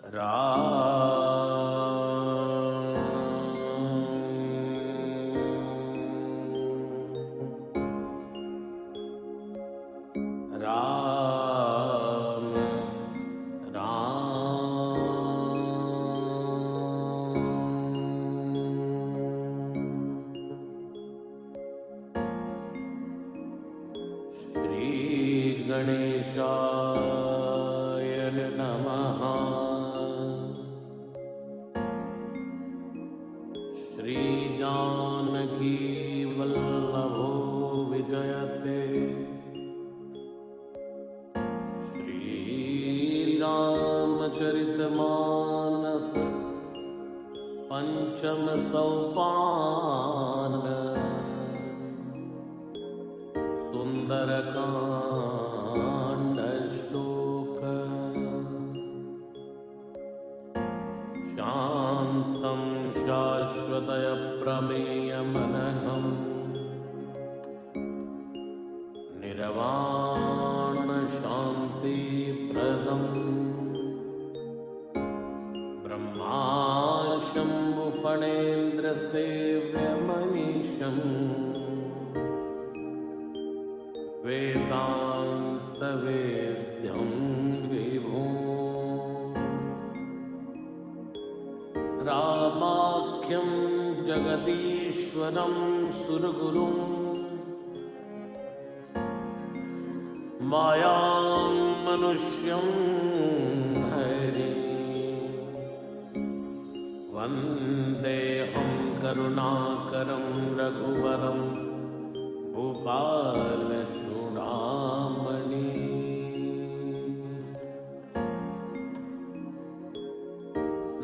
राम श्री गणेशाय नमः। श्री जानकी वल्लभो विजयते। श्री रामचरितमानस पंचम सोपान। सुंदरकांड श्लोक। शांतं शाश्वतय प्रमेयमनघम् निर्वाण शांति प्रदम् ब्रह्मा शंभु फणेन्द्र सेव्यमनीशम् वेदांत वेद्यं विभुम् रामाख्यं जगदीश्वरं सुरगुरुं मायां मनुष्यं हरिं वन्देऽहं करुणाकरं रघुवरं भूपालचूडामणि।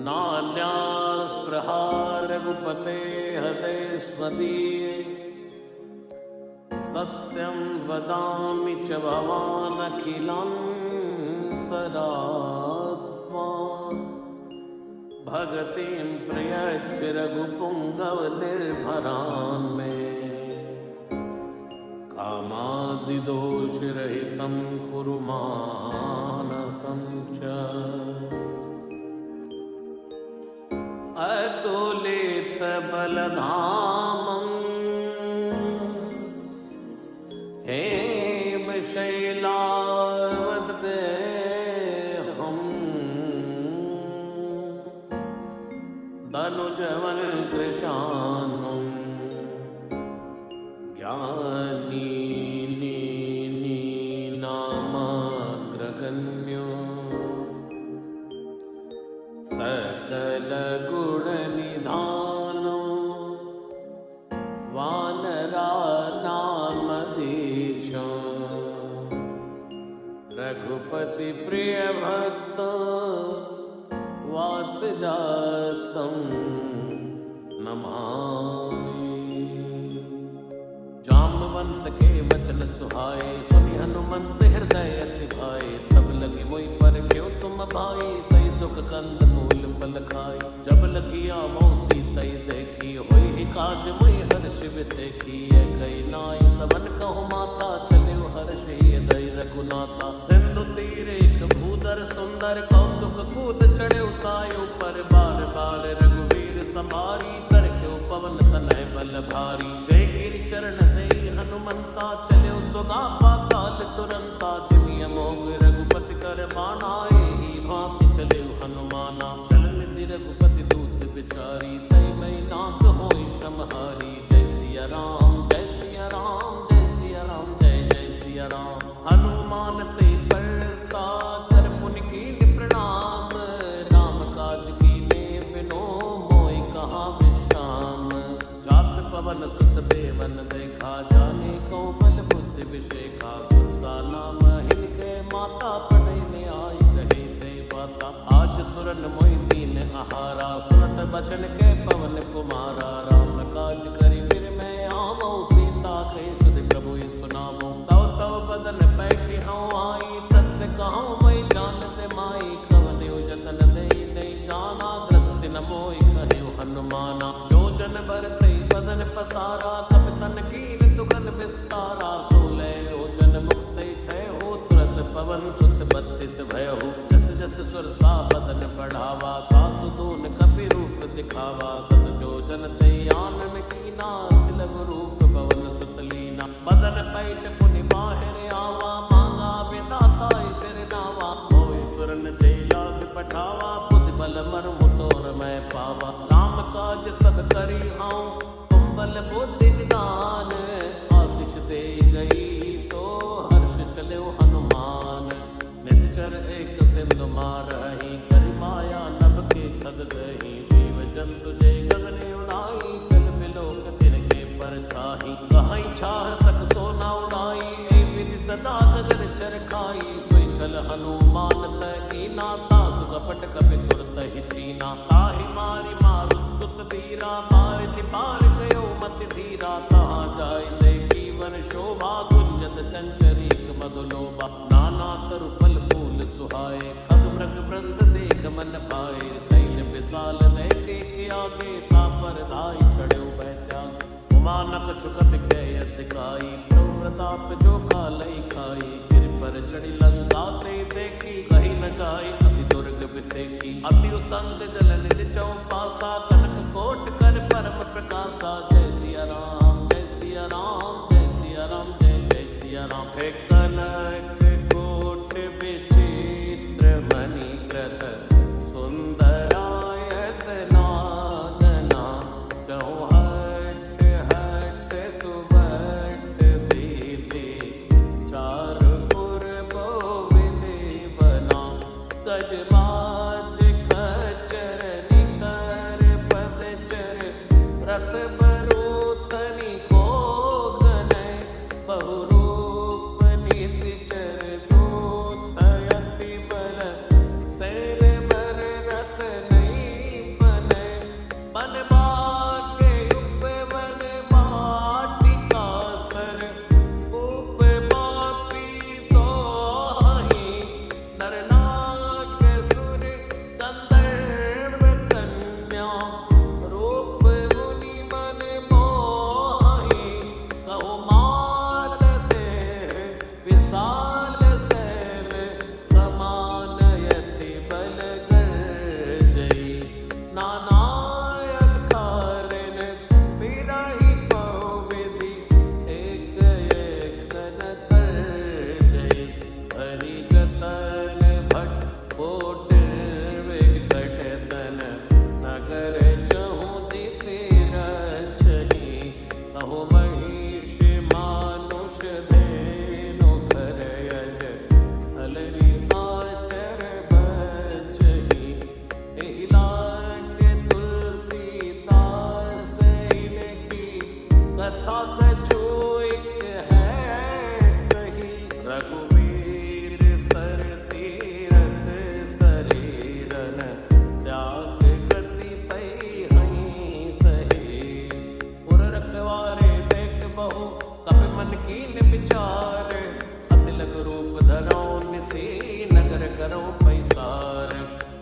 नान्यास्पृहा रघुपते हते स्वदीये सत्यं वदामि च भवानखिलान्तरात्मा। भगतिं प्रयच्छ रघुपुङ्गव निर्भरान् मे कामादिदोषरहितं कुरु मानसं च। अतुलितबलधामं हेमशैलावदेहं धनुजवन् कृशानं ज्ञानी नामाग्रगण्यो सकलगुणनिधानो वानरानामधीशो रघुपति प्रिय भक्त वातजातं नमामि। जाम्बवंत के वचन सुहाए सुनि हनुमंत हृदय अति भाए। तब लगी मोहि पर क्यों तुम भाई सही दुख कंद मूल फल खाई। जब लगी आवो सीता देखी होई ही काज मोहि हर्ष विसेखी। कई नाई सबन कहु माता चले हर्ष दई रघुनाथा। सिंधु तीर एक भूधर सुंदर कौतुक कूद चढ़े उतायो पर बार बार रघुवीर संभारी। तर क्यों पवन तनय बल भारी। जय गिरि चरण दई हनुमंता चले सुगा पाताल तुरंता। जिमि अमोघ रघुपति कर बानाए ही भांति चले हनुमाना। चल निधि रघुपति दूत बिचारी तई मई नाथ होई समहारी। जय सिया राम जय सिया राम जय सिया राम जय जय सिया राम। हनुमान ते परसा कर पुनि कीन्हि प्रणाम। राम काज कीन्हे बिनो मोहि कहाँ विश्राम। जात पवन सुत देवन देखा जाने को बल बुद्धि विषेखा। सुरसा नाम हिनके माता पढ़ने आई कहे ते बाता। आज सुरन मोहि दीन आहारा सुनत बचन के पवन कुमारा। राम काज करी फिर मैं आवो सीता के सुध प्रभु सुनावो। तव तव बदन बैठी हूँ आई सत्य कहूँ मैं जानते माई। कवन जतन दे नहीं जाना ग्रस सिन मोहि कहे हनुमाना। योजन भरते बदन पसारा कप तन कीन दुगन विस्तारा। 16 योजन मुक्त ठय हो तुरत पवन सुत 32 भय हो। जस जस सुरसा बदन बढ़ावा, तासु दून कपि रूप दिखावा। सत जो जन ते आनन कीना, तिलक रूप भवन सुतलीना। बदन पैठ पुनि बाहिर आवा, मांगा विदाता सिर नावा। ईश्वरन जय लाग पठावा, बुद्धि बल मर्म तोर मैं पावा। राम काज सब करी आऊं, तुम बल बुद्धि निदान। आशीष दे गई सो हर्ष चलो हनुमान। निश्चर एक सिंधु मारही, कर माया नभ के खग गही। जीव जंतु जय गगन उड़ाई, कल बिलोक तिनके पर छाही। कहीं छाह सक सोना उड़ाई, ए विधि सदा गगन चरखाई। सोई छल हनुमान तय कीना, तासु कपट कपि तुरत ही चीना। ताहि मारी मारु सुत वीरा, मारिति पार गयो मति धीरा। तहाँ जाय देखी वन शोभा, गुंजत चंचरीक मधुलोभा। नाना तरु फल फूल सुहाए, खग मृग वृंद देख मन भाए। शैल विशाल देखे के आगे, तापर धाई चढ़ो भय त्यागे। उमानक चुकत कहत काई, प्रभु प्रताप जो कालई खाई। गिर पर चढ़ी लंका ते देखी, कही न जाय अति दुर्ग बिसेकी। अति उतंग जल निधि चौपासा, कनक कोट कर परम प्रकाशा। जय सिया राम जय सिया राम, जय सिया राम जय जय सिया राम। हे कनक कोट विचित्र मणिकृत, सुंदरायत नागना। चौहट हट सुबट विधि, चारपुर विधि बना। गजबाज खच्चर निकर पदचर, रथ बरोथनी को गनय। बहुरूप निशिचर जोत अति बल, सैर बर रथ नहीं बनय। बन भाग्य उपवन वाटिका सर, उप बापी सोहि। नर नाग सुर गंधर्व कन्या, रूप मुनि मन मोहि। कहो मारते विशाल शैल, समान यति बल गर्जई। नानायक कारिन बिरहि बहुविधि, एक एक न तर्जई। हरि जतन भट कोटिर विकट तन, नगर चहु दिसि रचहि। कहो महिष मानुष धेनु घर यज, अलरी साचर बचहि। एहि लागे तुलसीदास इनकी, कथा कछु एक है कही। रघुवीर सर तीरथ शरीरन, त्याग गति पै हहीं सही। उर रखवारे देख बहु, कपि मन कीन विचार। अति लग रूप धरौ निसी, नगर करौ पैसार।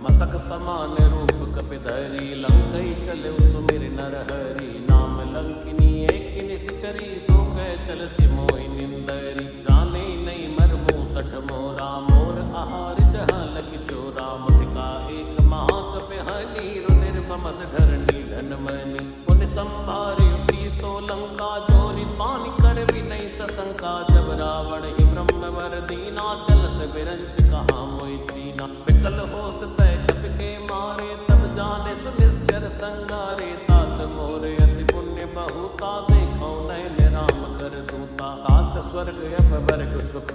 मसक समान रूप कपि धरी, लंकई चले सुमिर नर हरि। नाम लंकिनी एक निशिचरी, सो कह चल सि मोहि निंदरी। जाने नहीं मरमु सठ मोरा, मोर आहार जहाँ लग चोरा। मुटिका एक महाकपि हनी, रुधिर बमत धरणी धन मनी। पुनि संभारि उठी सो लंका, जोरि पानि कर विनय सशंका। जब रावण ही ब्रह्म वर दीना, चलत बिरंच कहाँ मोहि चीना। विकल होस तय कपि के मारे, तब जाने सुनिश्चर संगारे। तात मोर अति पुण्य बहुता, देखो नयन राम कर दूता। तात स्वर्ग अपवर्ग सुख,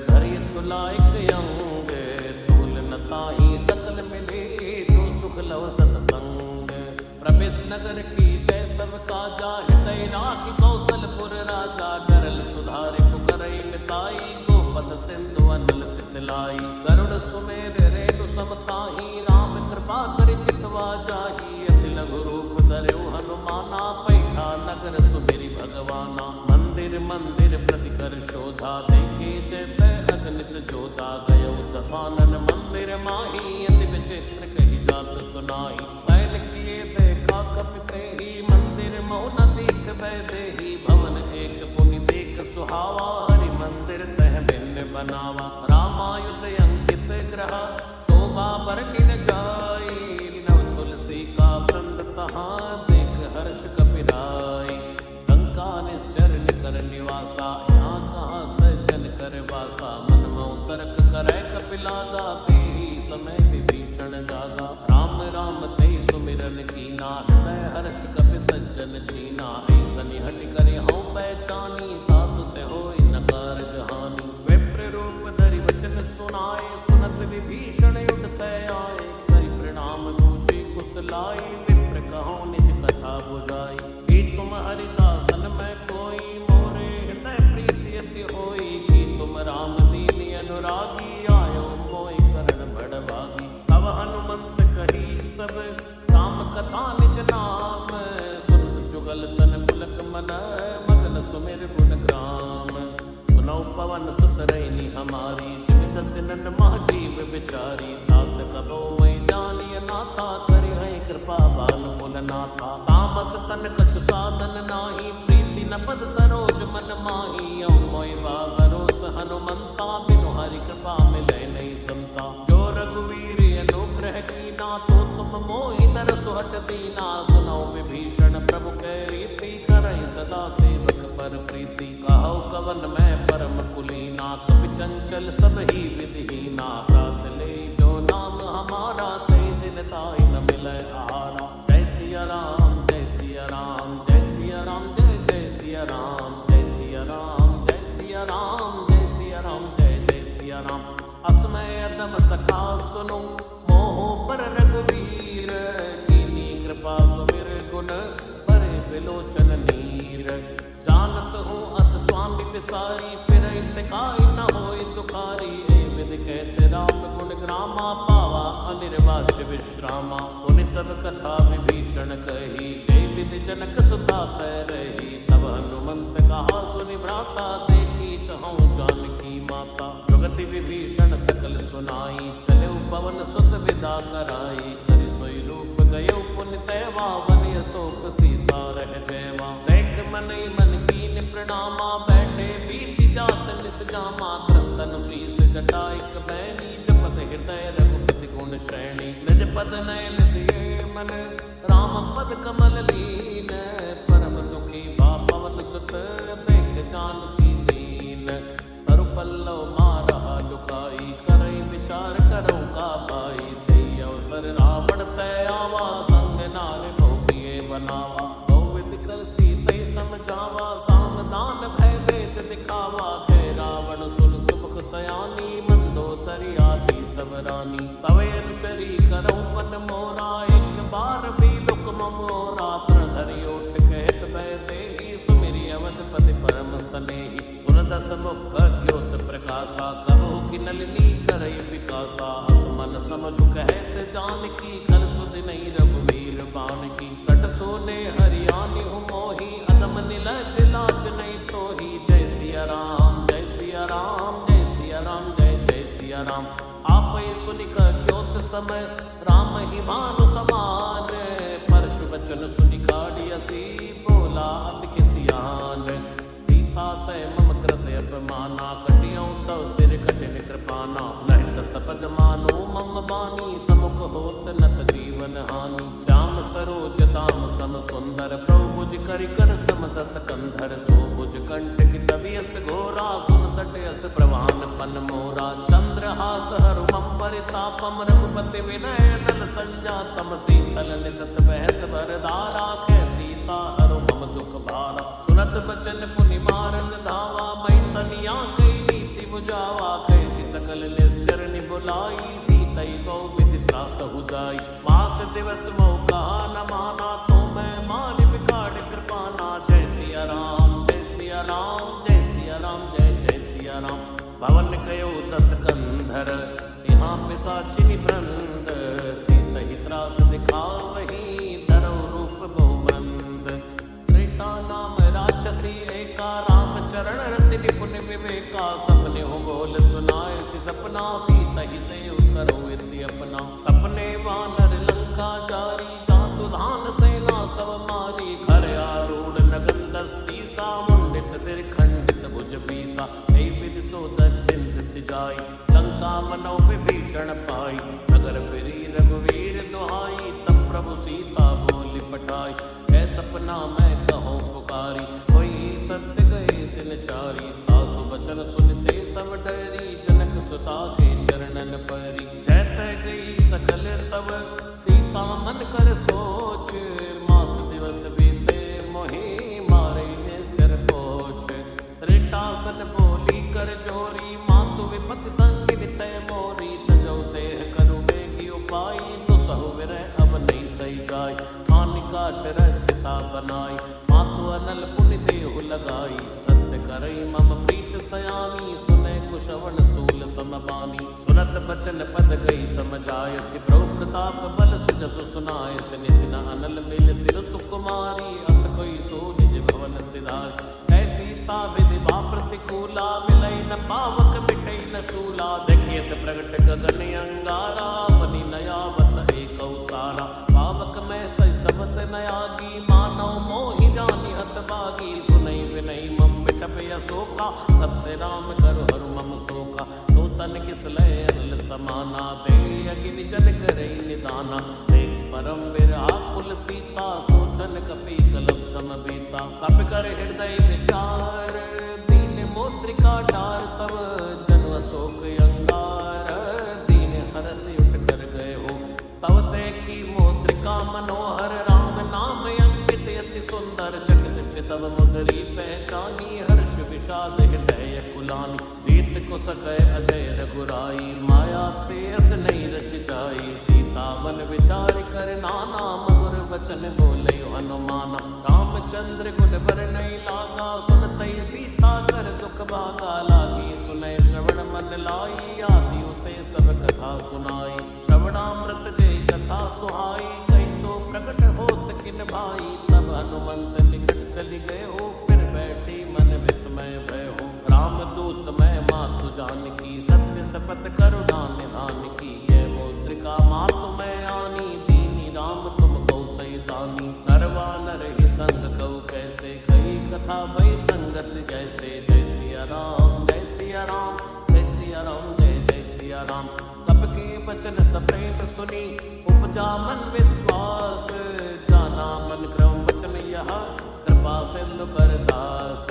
धरि तुलाइक अंग। तूल न ताहि सकल मिले, जो सुख लव सतसंग। प्रवेश नगर की जय सब काजा, हृदय राखि कौशलपुर राजा। डरल सुधारि पुकरई मिताई, गोपद सिंधु अनल सितलाई। गरुड़ सुमेर रेणु समताही, राम कृपा करि चितवा जाही। अति लघु रूप धरौ हनुमाना, पैठा नगर सुमिरि भगवाना। मंदिर मंदिर प्रति कर शोधा, देखे जय अगणित जोधा। गयो दसानन मंदिर माही, अति विचित्र कही जात सुनाई। सैन किए देखा कपिते ही, मंदिर मौन दीख वैदेही। भवन एक पुनि देख सुहावा, हरि मंदिर तह भिन्न बनावा। रामायुध अंकित ग्रह, शोभ बाबर निन जाई, नव तुलसी का वृंद तहाँ देख हर्ष कपिराई। लंका निश्चर निकर निवासा, यहाँ कहाँ सज्जन कर वासा। मन मऊ तर्क करे कपिलागा, तेहि समय विभीषण जागा। राम राम ते सुमिरन कीना, हृदय हर्ष कपि सज्जन चीना। ऐसनि हटि करि हऊँ पहचानी, साधु ते होय न कारज हानि। विप्र रूप धरि वचन सुनाए, सुनत विभीषण उठते आए। करि प्रणाम पूछी कुशलाई, विप्र कहो निज कथा बुझाई। कि तुम हरिदासन में कोई, मोरे हृदय प्रीति अति होई। कि तुम राम दीन अनुरागी, आयो मोहि करण बड़ भागी। तब हनुमंत कही सब राम कथा निज नाम, सुनत जुगल तन पुलक मन, मगन सुमिर गुण ग्राम। सुनौ पवन सुत रैनी हमारी, त्रिविध सिनन महाजीव विचारी। तात कबो मैं जानिय नाथा, करि है कृपा भानुकुल नाथा। तामस तन कछु साधन नाही, प्रीति न पद सरोज मन माही। औ मोहि बा भरोस हनुमंता, बिनु हरि कृपा मिलै नहीं समता। जो रघुवीर अनुग्रह कीना, तो तुम मोहि दर सुहट दीना। सुनौ विभीषण प्रभु कै रीति, करहि सदा सेवक पर प्रीति। कहौ कवन मैं परम कुलीना, कपि चंचल सब ही विधिहीना। प्रात ले जो नाम हमारा, तै दिन ताहि न मिलै आहारा। जय सिया राम जय सिया राम, जय सिया राम जय जय सिया राम। जय सिया राम जय सिया राम, जय सिया राम जय जय सिया राम। असमय अदम सखा सुनो, मोह पर रघुवीर। कीनी कृपा सुमिर गुण, परे विलोचन नीर। जानत हूँ अस स्वामी विसारी, फिरहि तिकाई न होय दुखारी। ए विधि कहते राम गुण ग्रामा, पावा अनिर्वाच्य विश्रामा। उनि सब कथा विभीषण कही, जय विधि जनक सुता कह रही। तब हनुमंत कहा सुनि भ्राता, देखी चहु जानकी माता। जुगति विभीषण सकल सुनाई, चले पवन सुत विदा कराई। करि सोई रूप गयो पुनि तैवा, बनि अशोक सीता रह जयवा। देख मनई मन कीन प्रणामा, बैठे बीति जात निस जामा। त्रस्तन शीस जटा इक बैनी, जपत हृदय रघुपति गुण श्रेणी। निज पद नयन दिए मन, राम पद कमल लीन। परम दुखी भा पवन सुत, देख जानकी दीन। तरु पल्लव मारहा लुकाई, करई विचार करौ का भाई। तेई अवसर रावण तय आवा, संग नार बहु बनावा। बहुविध कल सीतै समझावा, सावधान भय भेद दिखावा। कह रावण सुन सुमुख सयानी, मंदोदरी आदि सब रानी। तवे अनुचरी करौ पन मोरा, एक बार भी लुक मोरा। तृण धरि ओट कहत भय देहि, सुमिरि अवधपति परम स्नेही। सुरदस मुख द्योत प्रकाशा, कबहु की नलिनी करई विकासा। असमन समझु कहत जानकी, कल सुधि नहीं रघुवीर बाण की। सट सोने हरियाणी हूँ मोही, अदम निलज लाज नहीं तोही। जय सिया राम जय सिया राम, जय सिया राम जय जय सिया राम। आपै सुनिक द्योत समय, राम ही भानु समान। परशु वचन सुनि काढ़ियसी, बोला अति खिसियान। सीता तय मम कृत अपमाना, कटियौ तव सिर कठिन कृपाना। लहित सपद मानो मम बानी, समुख होत नत जीवन हानि। श्याम सरोज दाम सम सुंदर, प्रभु भुज करि कर सम दस कंधर। सो भुज कंठ की तवियस घोरा, सुन सटयस प्रवान पन मोरा। चंद्रहास हरु मम परितापम, रघुपति विनय नल संजातम। शीतल निसत बहस भरदारा, कै सीता हरु मम दुख भारा। सुनत बचन पुनि मारन धावा, मैं तनिया कई नीति बुझावा। कैसी सकल निश्चर निबुलाई, सीतई बहु विधि त्रासहु जाई। मास दिवस मोह कहा न माना, तो मैं मान बिगाड़ कृपाना। जय सिया राम जय सिया राम, जय सिया राम जय जय सिया राम। भवन कयो दस कंधर, यहाँ पिशाचिनी वृंद। सीतहि त्रास दिखावही, धरौ रूप बहुमंद। त्रेता नाम राक्षसी एका, राम चरण रति निपुण विवेका। सपने हो बोल सुनाए सी सपना, सीतहि से करो इति अपना। सपने वानर लंका जारी, जातु धान सेना सब मारी। घर आरूढ़ नगन दस सीसा, मुंडित सिर खंडित भुज बीसा। हे विधि सो दच्चिंत सिजाई, लंका मनो विभीषण पाई। नगर फिरी रघुवीर दुहाई, तब प्रभु सीता बोली पठाई, है सपना मैं कहूँ पुकारी, कोई सत्य गए दिन चारी, तासु बचन सुनते सब डरी, जनक सुता के चरणन परी, जैत गई सकल तब सीता मन कर सोच, मास दिवस बीते मोहि मारे निश्चर पोच, त्रिटासन बोली कर जोरी, मातु विपत संग नितय मोरी, तजौ देह करु बेगी उपाई, दुसहु विरह अब नहीं सही जाय, हानि काट रचिता बनाई, मातु अनल पुनि देहु लगाई, सत्य करई मम प्रीत सयानी, सुने कुशवन सूल समबानी, सुनत बचन पद गई समझाय, प्रभु प्रताप बल सुजसु सुनाय, सिनि सिन अनल मिल सिर सुकुमारी, अस कोई सो निज भवन सिधारी, है सीता विधि बा प्रतिकूला, मिलई न पावक मिटई न शूला, देखियत प्रगट गगन अंगारा, बनी नयावत एक अवतारा, पावक में सही सबत नयागी, मानव मोहि जानि हतभागी, सुनई विनई मम बिटप अशोका, सत्य राम करु हरु मम शोका, नूतन किस लय अनल समाना, दे अगिनि जन करई निदाना, देख परम विराकुल सीता, सोचन कपि कलप समबीता, कपि कर हृदय विचार, दीन मोत्रिका डार तब, जनु अशोक अंगार, दीन हरस उठ कर गए हो, तब देखी मोत्रिका मनोहर, राम नाम अंकित अति सुंदर, चकित चितव मुदरी पहचानी, हर्ष विषाद हृदय कुलानी, जीत को सकै अजय रघुराई, माया तेस नहीं रच जाई, सीता मन विचार कर नाना, मधुर वचन बोले हनुमाना, रामचंद्र गुण बर नहीं लागा, सुनतई सीता कर दुख भागा, लागी सुनय श्रवण मन लाई, आदि उते सब कथा सुनाई, श्रवणामृत जय कथा सुहाई, कैसो प्रकट होत किन भाई, तब हनुमंत निकट चली गए हो, फिर बैठी मन विस्मय भय हो, रामदूत मैं मातु जानकी, सत्य शपथ करुणा निधान की, ये मुद्रिका मातु मैं आनी, दीनी राम तुम कौ सही दानी, नरवा नर ही संग कऊ कैसे, कई कथा भई संगत जैसे, जय सिया राम जय सिया राम, जय सिया राम जय जय सिया राम, कब के बचन सप्रेम सुनी, उपजा मन विश्वास, जाना मन क्रम वचन यह, कृपा सिंधु कर दास,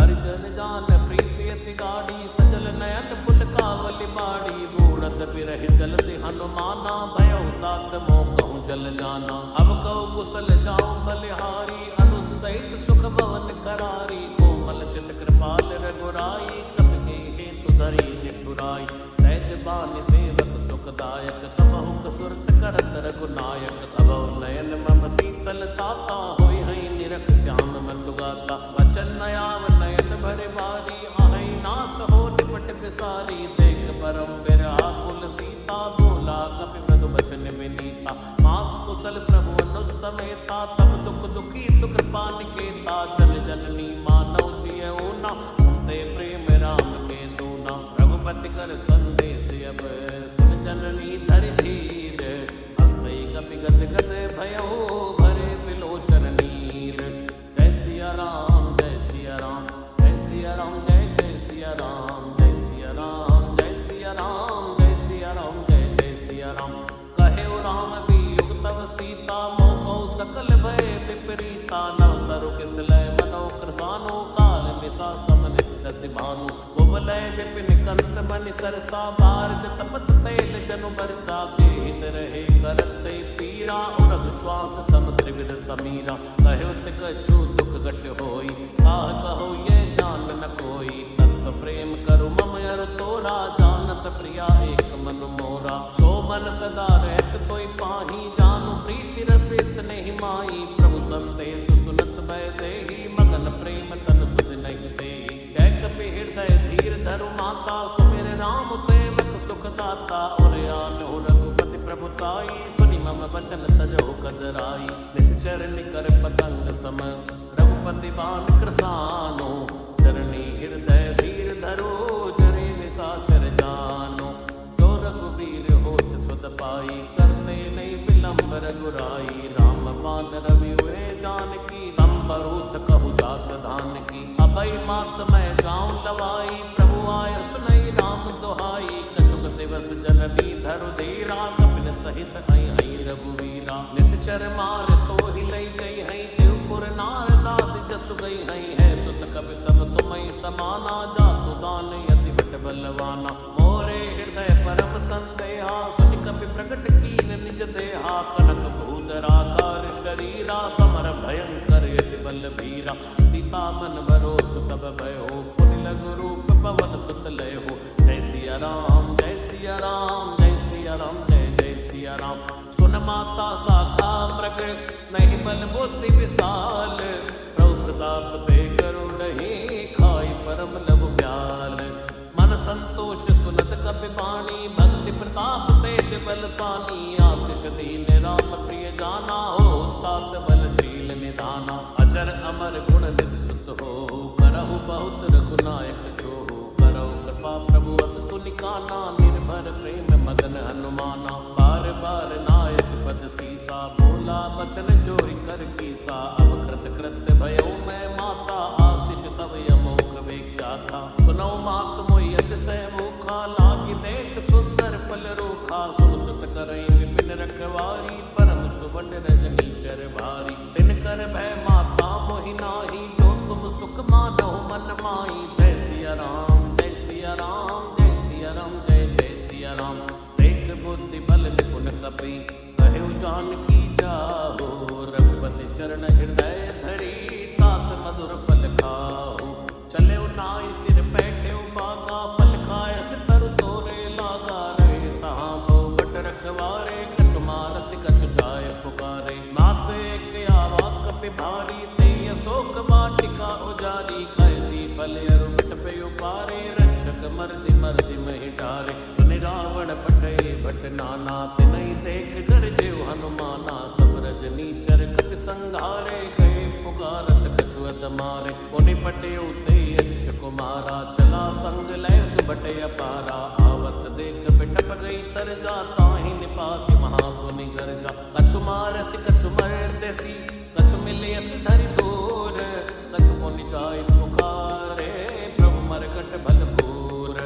हरिजन जान प्रीति अति गाढ़ी, सजल नयन पुल कावली बाड़ी, बूढ़त बिरह चलते हनुमाना, भयउ तात मोह कहूँ जल जाना, अब कहु कुशल जाऊं बलिहारी, अनुसहित सुख भवन करारी, कोमल चित कृपाल रघुराई, कब के हेतु धरी निठुराई, सहज बानी सेवक सुखदायक, कबहु कसुरत करत रघुनायक, तबहु नयन मम शीतल ताता, होई हई निरख श्याम मृदु गाता, बचन नयाव नयन भरे बारी, आहै नाथ हो निपट बिसारी, देख परम विराकुल सीता, बोला कपि मृदु बचन विनीता, माफ कुशल प्रभु अनुज समेता, तब दुख दुखी सुकृपा निकेता, जन जननी मानव जियऊ ना, ते प्रेम राम के दूना, रघुपति कर संदेश अब, सुन जननी धरि धीर, अस्मयी कपि गद गद भयऊ, भरे बिलोचन नीर, जय सिया राम जय सिया राम, जय सिया राम जय जय सिया राम, जय सिया राम जय सिया राम, जय सिया राम जय जय सिया राम, कहे राम वियोग तव सीता, मोह सकल भय विपरीता, नव तरु किस लय मनो कृसानो, काल निशा समन शशि भानु, कुबलय विपिन कंत बनि सरसा, भारत तपत तैल जनु बरसा, जेहित रहे करते पीरा, उरग श्वास सम त्रिविध समीरा, कहो तिक जो दुख घट होई, ताह कहो ये जान न कोई, तत्व प्रेम करु मम अरु तोरा, जानत प्रिया एक मन मोरा, सो मन सदा रहत तोय पाही, जानु प्रीति रस इतने ही माही, प्रभु संदेश सुनत भय देहि, मगन प्रेम तन सुध नहीं देहि, कपि हृदय धीर धरु माता, सुमिर राम सेवक सुख दाता, और आनो रघुपति प्रभुताई, सुनि मम वचन तजो कदराई, निश्चर निकर पतंग सम, रघुपति बाण कृसानो, चरणी हृदय धीर धरो, जरे निशाचर जानो, जो रघुवीर होत सुत पाई, करते नहीं विलंब रघुराई, राम बाण रवि हुए जानकी, तंबरूथ कहु जात धान की, अभय मात मैं गाँव लवाई, प्रभु आय सुनई राम दुहाई, कछुक दिवस जननी धरु धीरा, निश्चर मार तो ही लई गई है देवपुर नार दाद जसु गई है सुत कवि सब तुम्हें समाना जातु दान यति बट बलवाना मोरे हृदय परम संदेहा सुनि कपि प्रकट कीन निज देहा कनक भूधराकार शरीरा समर भयंकर यति बल वीरा सीता मन भरोस तब भयो पुनि लघु रूप पवन सुत लय हो जय सिया राम जय सिया राम जय सिया राम जय जय सिया राम सुन माता साखा मृग नहीं बल बुद्धि विशाल प्रभु प्रताप ते करुणहि खाई परम लघु ब्याल मन संतोष सुनत कपि बाणी भक्ति प्रताप तेज बलसानी आशीष दीन राम प्रिय जाना हो तात बलशील निधाना अचर अमर गुण निधि सुत हो करहु बहुत रघुनायक छो करहु कृपा प्रभु अस सुनिकाना निर्भर प्रेम मगन हनुमाना बार बार नाय सिपद सीसा बोला बचन जोरी कर कीसा अब कृत कृत्य भयो मैं माता आशीष तब यमोक वे क्या था सुनो मात मोहि अतिशय मुखा लागी देख सुंदर फल रूखा सुन सुत करई विपिन रखवारी परम सुबट रजनी चर भारी तिन कर भय माता मोहि नाही जो तुम सुख मानहु मन माई जय सिया राम जय सिया राम जय सिया राम जय जय सिया राम देख बुद्धि बल निपुण कपि कहु जानकी जाहो रघुपति चरण हृदय धरी तात मधुर फल खाओ चले नाई सिर बैठे बागा फल खाय तरु तोरे लागा रहे तहाँ बहु बट रखवारे कछु मारस कछु जाय पुकारे मात एक आवा कपि भारी ते अशोक वाटिका उजारी कैसी फल अरु बिट पे उपारे रक्षक मर्दि मर्दि महि डारे सुनि रावण पटे भट नाना तिनहि देख कर जेव हनुमाना सब रजनी चर कपि संघारे गए पुकारत कछु अद मारे उनि पटे उते यक्ष कुमारा चला संग लय सुबटे अपारा आवत देख बिटप गई तर जाता ही निपाति महापुनि गर्जा कछु मारसी कछु मर्देसी कछु मिले अस धरि दूर कछु पुनि जाय पुकारे प्रभु मरकट भलपूर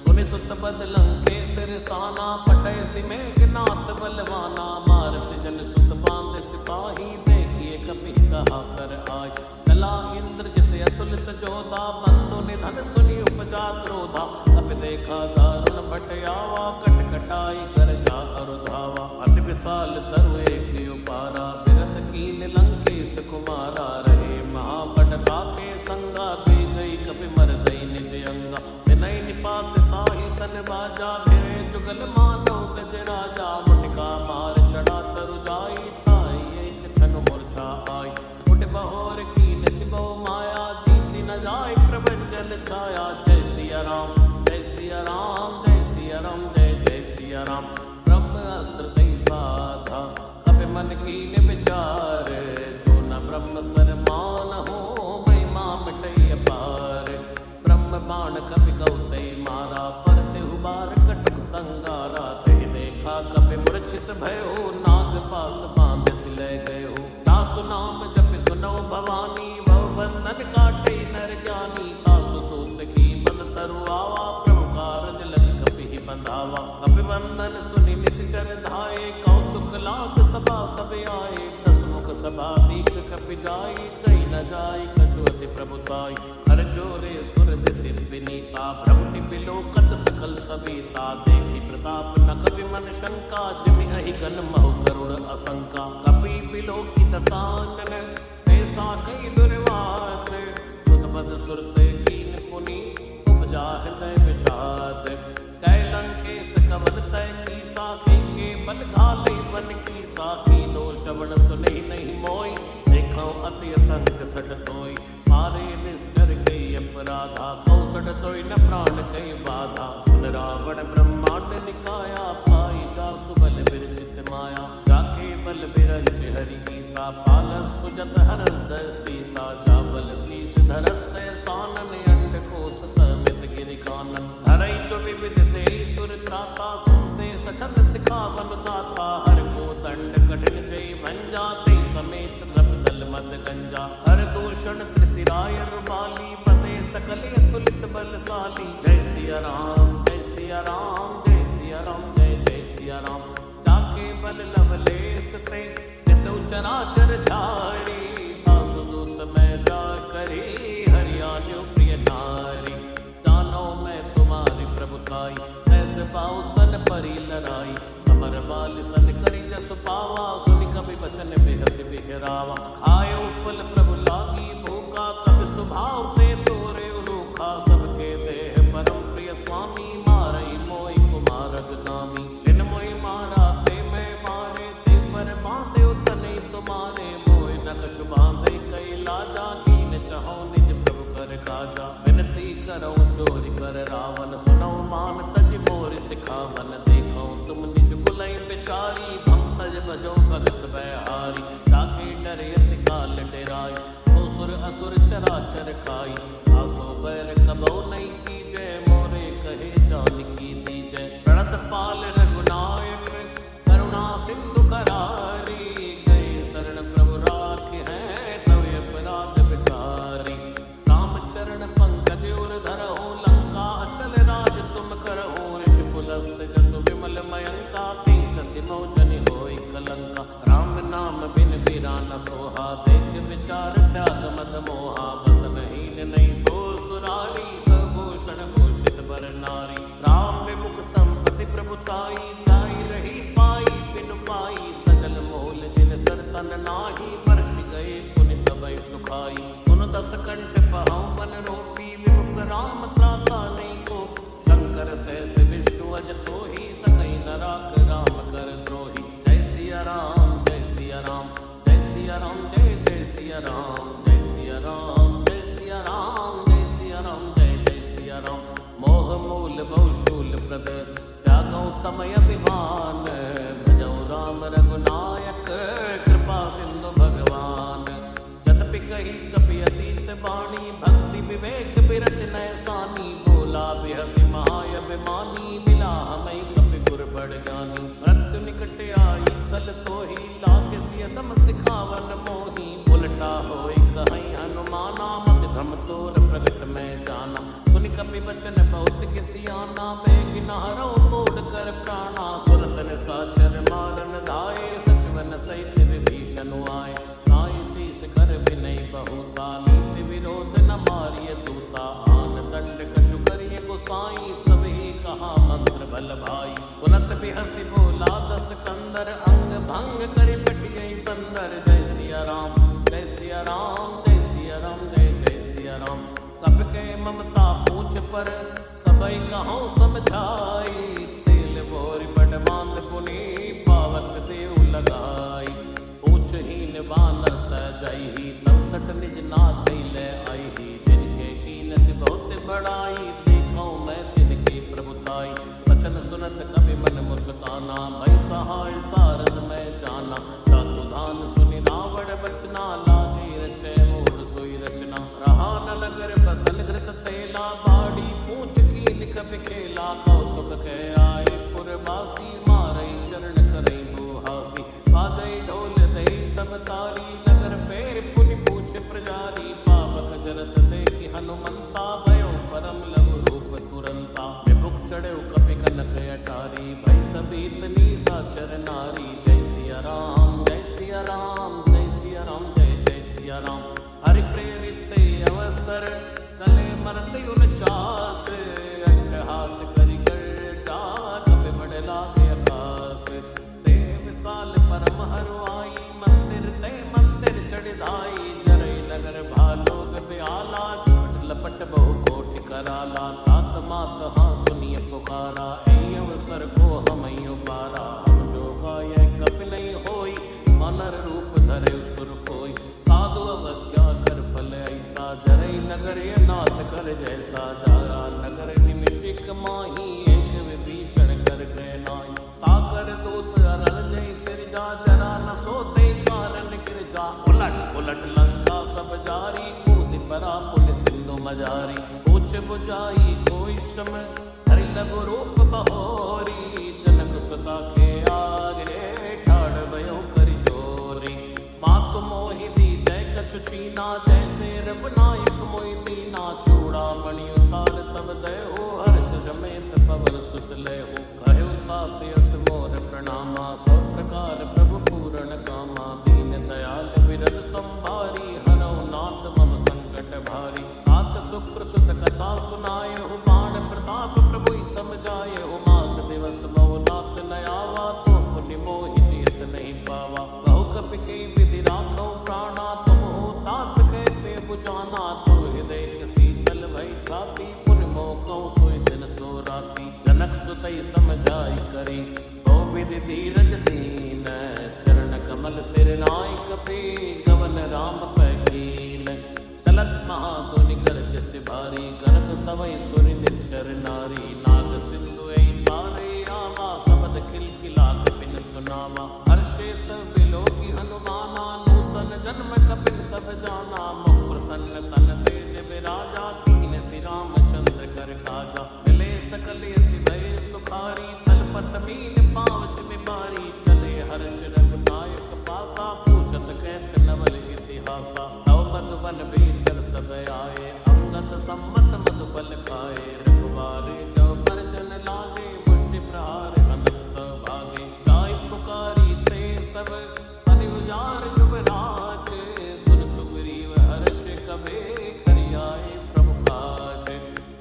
सुनि सुत बद लंकेश रिसाना पटय सिमेघनाथ बलवाना मारस जन सुत बांध सिपाही देखिए कपि कहा कर आय कला इंद्रजित अतुलित जोधा बंधु निधन सुनि उपजा क्रोधा कपि देखा दारुण भट आवा कट कटाई कर जा अरुधावा अति विशाल तरु एक उपारा बिरथ कीन लंकेश कुमारा रहे महाबड़ता के संगा गई गई कपि मर दई निज अंगा विनय निपात ताहि सन बाजा भिरे जुगल मानो गज राजा मुटिका मार चढ़ा तरु जाई ताई एक छन मूर्छा आई उठ बहोर कीन सिबो माया जीति न जाय प्रभंजन छाया जय सिया राम जय सिया राम जय सिया राम जय जय सिया राम ब्रह्म अस्त्र दई साधा कपि मन कीन विचार जो न ब्रह्म सर मान हो महिमा मिटई अपार ब्रह्म बाण कपि कौते मारा परते हुबार कटक संगारा ते देखा कपि मूर्छित भयो नाग पास बांध सिले गयो तासु नाम जपि सुनो भवानी भव बंधन काटे नर ज्ञानी तासु दूत की बंद तरु आवा प्रभु कारज लग कपि ही बंधावा कपि बंधन सुनि निश्चर धाये कौतुक लाग सभा सब आए दस मुख सभा दीक कपि जाई कई न जाय कछु अति प्रभुताई कर जोरे सुर दिसि विनीता भ्रमटि बिलोकत सकल सविता देखी प्रताप न कपि मन शंका जिमि अहि गन महु करुण असंका कपि बिलोकी दसानन ऐसा कई दुर्वात सुत पद सुरते कीन पुनि उपजा हृदय विषाद कै लंकेश कवन तय की साखी के बल घाले बन की साखी दो श्रवण सुने नहीं मोई देखो अति असंख्य सट तोई मारे निश्चर कई अपराधा कौसट तोई न प्राण कई बाधा सुन रावण ब्रह्मांड निकाया पाई जासु बल विरचित माया जाके बल बिरंच हरि ईसा पालत सुजत हरद सीसा जाबल शीस धरस सानन अंड कोश समित गिरि कानन धरई जो विविध देहि सुर त्राता तुमसे सठन सिखावन दाता हर को दंड कठिन जय भंजा ते समेत नभ दल मद गंजा हर दूषण त्रिशिराय रुमाली पते सकल अतुलित बलशाली जय सिया राम जय सिया राम जय सिया राम जय जय सिया राम जाके बल लवलेस ते चितु चराचर झारी, वासुदूत मैं जा करी, हरियाणु प्रिय नारी। जानो मैं तुम्हारी प्रभुताई, जैसे पाओ सन परी लड़ाई, समर बाल सन करी जस पावा, सुनि कवि बचन बेहस बिहरावा। खायो फल प्रभु लागी भूखा, कवि स्वभाव ते तोरे रूखा, सबके देह परम प्रिय स्वामी, मारई मोई कुमारग नामी। जिन मोई मारा ते मैं मारे, ते पर बांधे तने तुम्हारे, मोय न कछु बांधे कई लाजा, कीन चाहो निज प्रभु कर काजा। विनती करो चोरी कर रावण, सुनो मान तज मोर सिखावन, देखो तुम निज कुलई बिचारी, भंतज भजो भगत बहारी। ताके डरे अति काल डेराई, सो सुर असुर चराचर खाई, आसो बैर कबो नहीं की जय, मोरे कहे जानकी दी जय। प्रणत पाल रघुनायक, करुणा सिंधु करारी, गए शरण प्रभु राखे हैं, तवे अपराध विसारी। रामचरण पंकज उर धरहु, लंका अचल राज तुम करहु, ऋषि पुलस्त जसु विमल मयंका, शशि मौजनि होई कलंका। राम नाम बिन बीरा न सोहा, देख विचार त्याग मद मोहा, बसन हीन नहीं सो सुरारी, सभूषण भूषित बर नारी। राम विमुख संपत्ति प्रभुताई, जाई रही पाई बिनु पाई, सजल मोल जिन सर तन नाही, वर्ष गए पुनि तबै सुखाई। सुन दस कंठ पहाउ बन रोपी, विमुख राम त्राता नहीं को, शंकर सहस विष्णु अज तोहि, सकई न राख राम कर द्रोही। जय सिया राम जय सिया राम, जय सिया राम जय जय सिया राम, जय सिया राम जय सिया राम, जय सिया राम जय जय सिया राम। मोह मूल बहुशूल प्रद, त्यागौ तमय अभिमान, भजौ राम रघुनायक, कृपा सिंधु भगवान। जदपि कही कपि अतीत बाणी, भक्ति विवेक बिरत नैसानी, बोला बिहसि महाअभिमानी, मिला हमें कपि गुर बड़ ज्ञानी। मृत्यु निकट आई कल तोहि, लागे सियदम सिखावन मोहि, उलटा होई कहीं हनुमाना, मत भ्रम तोर प्रगट में जाना। सुनि कपि बचन बहुत किसियाना, बेग नहरो मोड़ कर प्राणा, सुरत निशाचर मारन धाये, सचवन सहित विभीषण आए। नाई शीस कर विनय बहुता, नीति विरोध न मारिय दूता, आन दंड कछु करिय गोसाई, सबही कहा मंत्र बल भाई। उलत बिहसि बोला दस कंदर, अंग भंग कर पटियै बंदर। जय सिया राम जय सिया राम, जय सिया राम जय जय सिया राम। कप के ममता पूछ पर, सबई कहूँ समझाई, तेल बोरी बड़ बांध पुनि, पावक देव लगाई। ऊंच हीन बानर तजहि, तब सट निज नाथ ले आई, जिनके कीन से बहुत बड़ाई, देखो मैं तिनकी प्रभुताई। वचन सुनत कवि मन मुस्काना, भई सहाय सारद में जाना, चातु धान सुनि रावण बचना, लागे रचै मूढ़ सोई रचना। रहा न नगर बसल घृत तेला, बाड़ी पूछ कीन कवि खेला, कौतुक के आए पुरवासी, मारई चरण करई बुहासी। बाजई ढोल दई सब तारी, नगर फेर पुनि पूछ प्रजारी, पावक जरत देखि हनुमंता, भयो परम लघु रूप तुरंता। विमुख चढ़ो कपि कनक अटारी, भई सबीत निशाचर नारी। जय सिया राम जय सिया राम, जय सिया राम जय जय सिया राम। हरि प्रेरित अवसर, चले मरत 49, अट्टहास करि कर जा, कपि बड़ लागे आकाश। देव विशाल परम हरुआई, मंदिर ते मंदिर चढ़िधाई, जरई नगर भालोग ब्याला, झपट लपट बहु कोटि कराला। तात मात हाँ सुनिय पुकारा, ऐ अवसर को हमई उबारा, हम जो गाय कपि नहीं होई, वानर रूप धरे सुर कोई। साधु अवज्ञा कर फल ऐसा, जरई नगर ये नाथ कर जैसा, जारा नगर निमिषिक माही, एक विभीषण कर गए नाई। ताकर दूत अरल जय सिरजा, जरा न सोते कारण गिरजा, उलट उलट लंका सब जारी, कूद परा पुनि सिंधु मजारी। पूछ बुझाई कोई श्रम, हरि लघु रूप बहोरी, जनक सुता के आगे, ठाड़ भयो कर जोरी। मातु मोहि दी जय कछु चीना, जैसे रघुनायक मोहि दीना, चूड़ामणि उतार तब दयो, हर्ष समेत पवन सुत लयो। कहो तात यस मोर प्रणामा, सब प्रकार प्रभु पूरण कामा, दीन बिरद संभारी हरौ नाथ मम संकट भारी। तात शुक्र सुत कथा सुनाय हो बाण प्रताप प्रभु समझाए हो। मास दिवस मऊ नाथ न आवा तो पुण्य मोहि चेत नहीं पावा। बहु कपि के विधि राखौ प्राणा तुम हो तात कहते बुझाना। तो हृदय के शीतल भई छाती पुण्य मोह कहूँ सोई दिन सो राती। जनक सुतई समझाई करी बहु विधि धीरज दीन। चरण कमल सिर नाय कपि गवन राम पैकीन। चलत महाधुनि गरज से भारी गर्भ स्तवै सुरि निश्चर नारी। नाग सिंधु ऐ पारे आवा शब्द किलकिला कपिन सुनावा। हर्षे सब बिलोकी हनुमाना नूतन जन्म कपिन तब जाना। मुख प्रसन्न तन तेज विराजा कीन श्री रामचंद्र कर काजा। मिले सकल यति भय सुखारी तलपत मीन पावच में बारी। चले हर्ष रघुनायक पासा पूछत कहत नवल इतिहासा। तव मधुबन भीतर सब आए अंगत सम्मत मधुफल खाए। रघुबारे जब परजन लागे मुष्टि प्रहार अनंत सभागे। जाय पुकारी ते सब अनिउजार युवराज। सुन सुग्रीव हर्ष कबे करियाए प्रभु काज।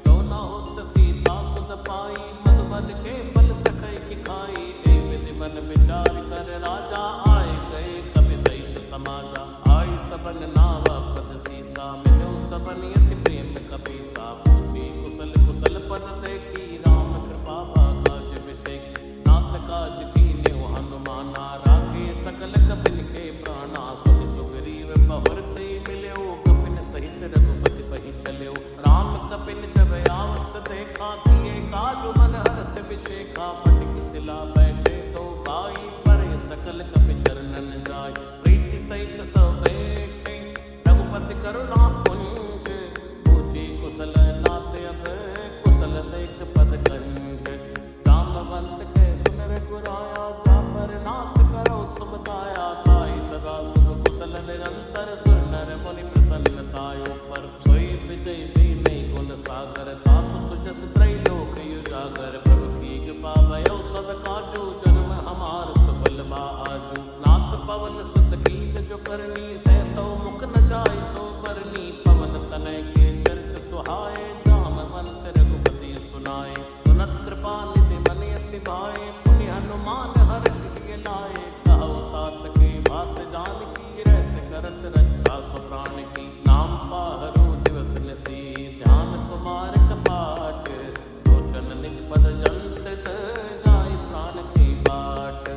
तो न होत सीता सुत पाई मधुबन के फल सकै की खाई। ए विधि मन विचार कर राजा आए गए कपि सहित समाजा। आई सबन नावा पद सीसा मिलो सबन यति प्रेम कपीसा। पूछी कुशल कुशल पद देखी राम कृपा काज विषेक। नाथ काज कीन्यो हनुमाना राखे सकल कपिन के प्राणा। सुन सुग्रीव बहुरते मिल्यो कपिन सहित रघुपति पहि चल्यो। राम कपिन जब आवत देखा किए काज मन हर्ष विशेखा। फटिक सिला बैठे तो भाई परे सकल कपि चरणन जाय। प्रीति सहित सब बैठे रघुपति करुणा पुंज। पूछी कुशल नाथ अब कुशल देख पद कंज। जामवंत के सुन रघुराया जा पर नाथ करो तुम दाया। ताई सदा शुभ कुशल निरंतर सुर नर मुनि प्रसन्नतायो पर। सोई विजय भी नहीं गुण सागर तासु सुजस त्रैलोक उजागर। प्रभु की कृपा भयो सब काजू जन्म हमार सफल बा आजू। नाथ पवन सुत कीन जो करनी सहसौ मुख न जाय सो बरनी। पवन तनय के चरित सुहाए जामवंत रघुपति सुनाए। सुनत कृपा निधि मन अति भाए पुनि हनुमान हर्ष के लाए। कहु तात के बात जानकी रहत करत रक्षा सो प्राण की। नाम पाहरो दिवस निसी ध्यान तुम्हार कपाट। लोचन निज पद जंत्रित जाय प्राण की बाट।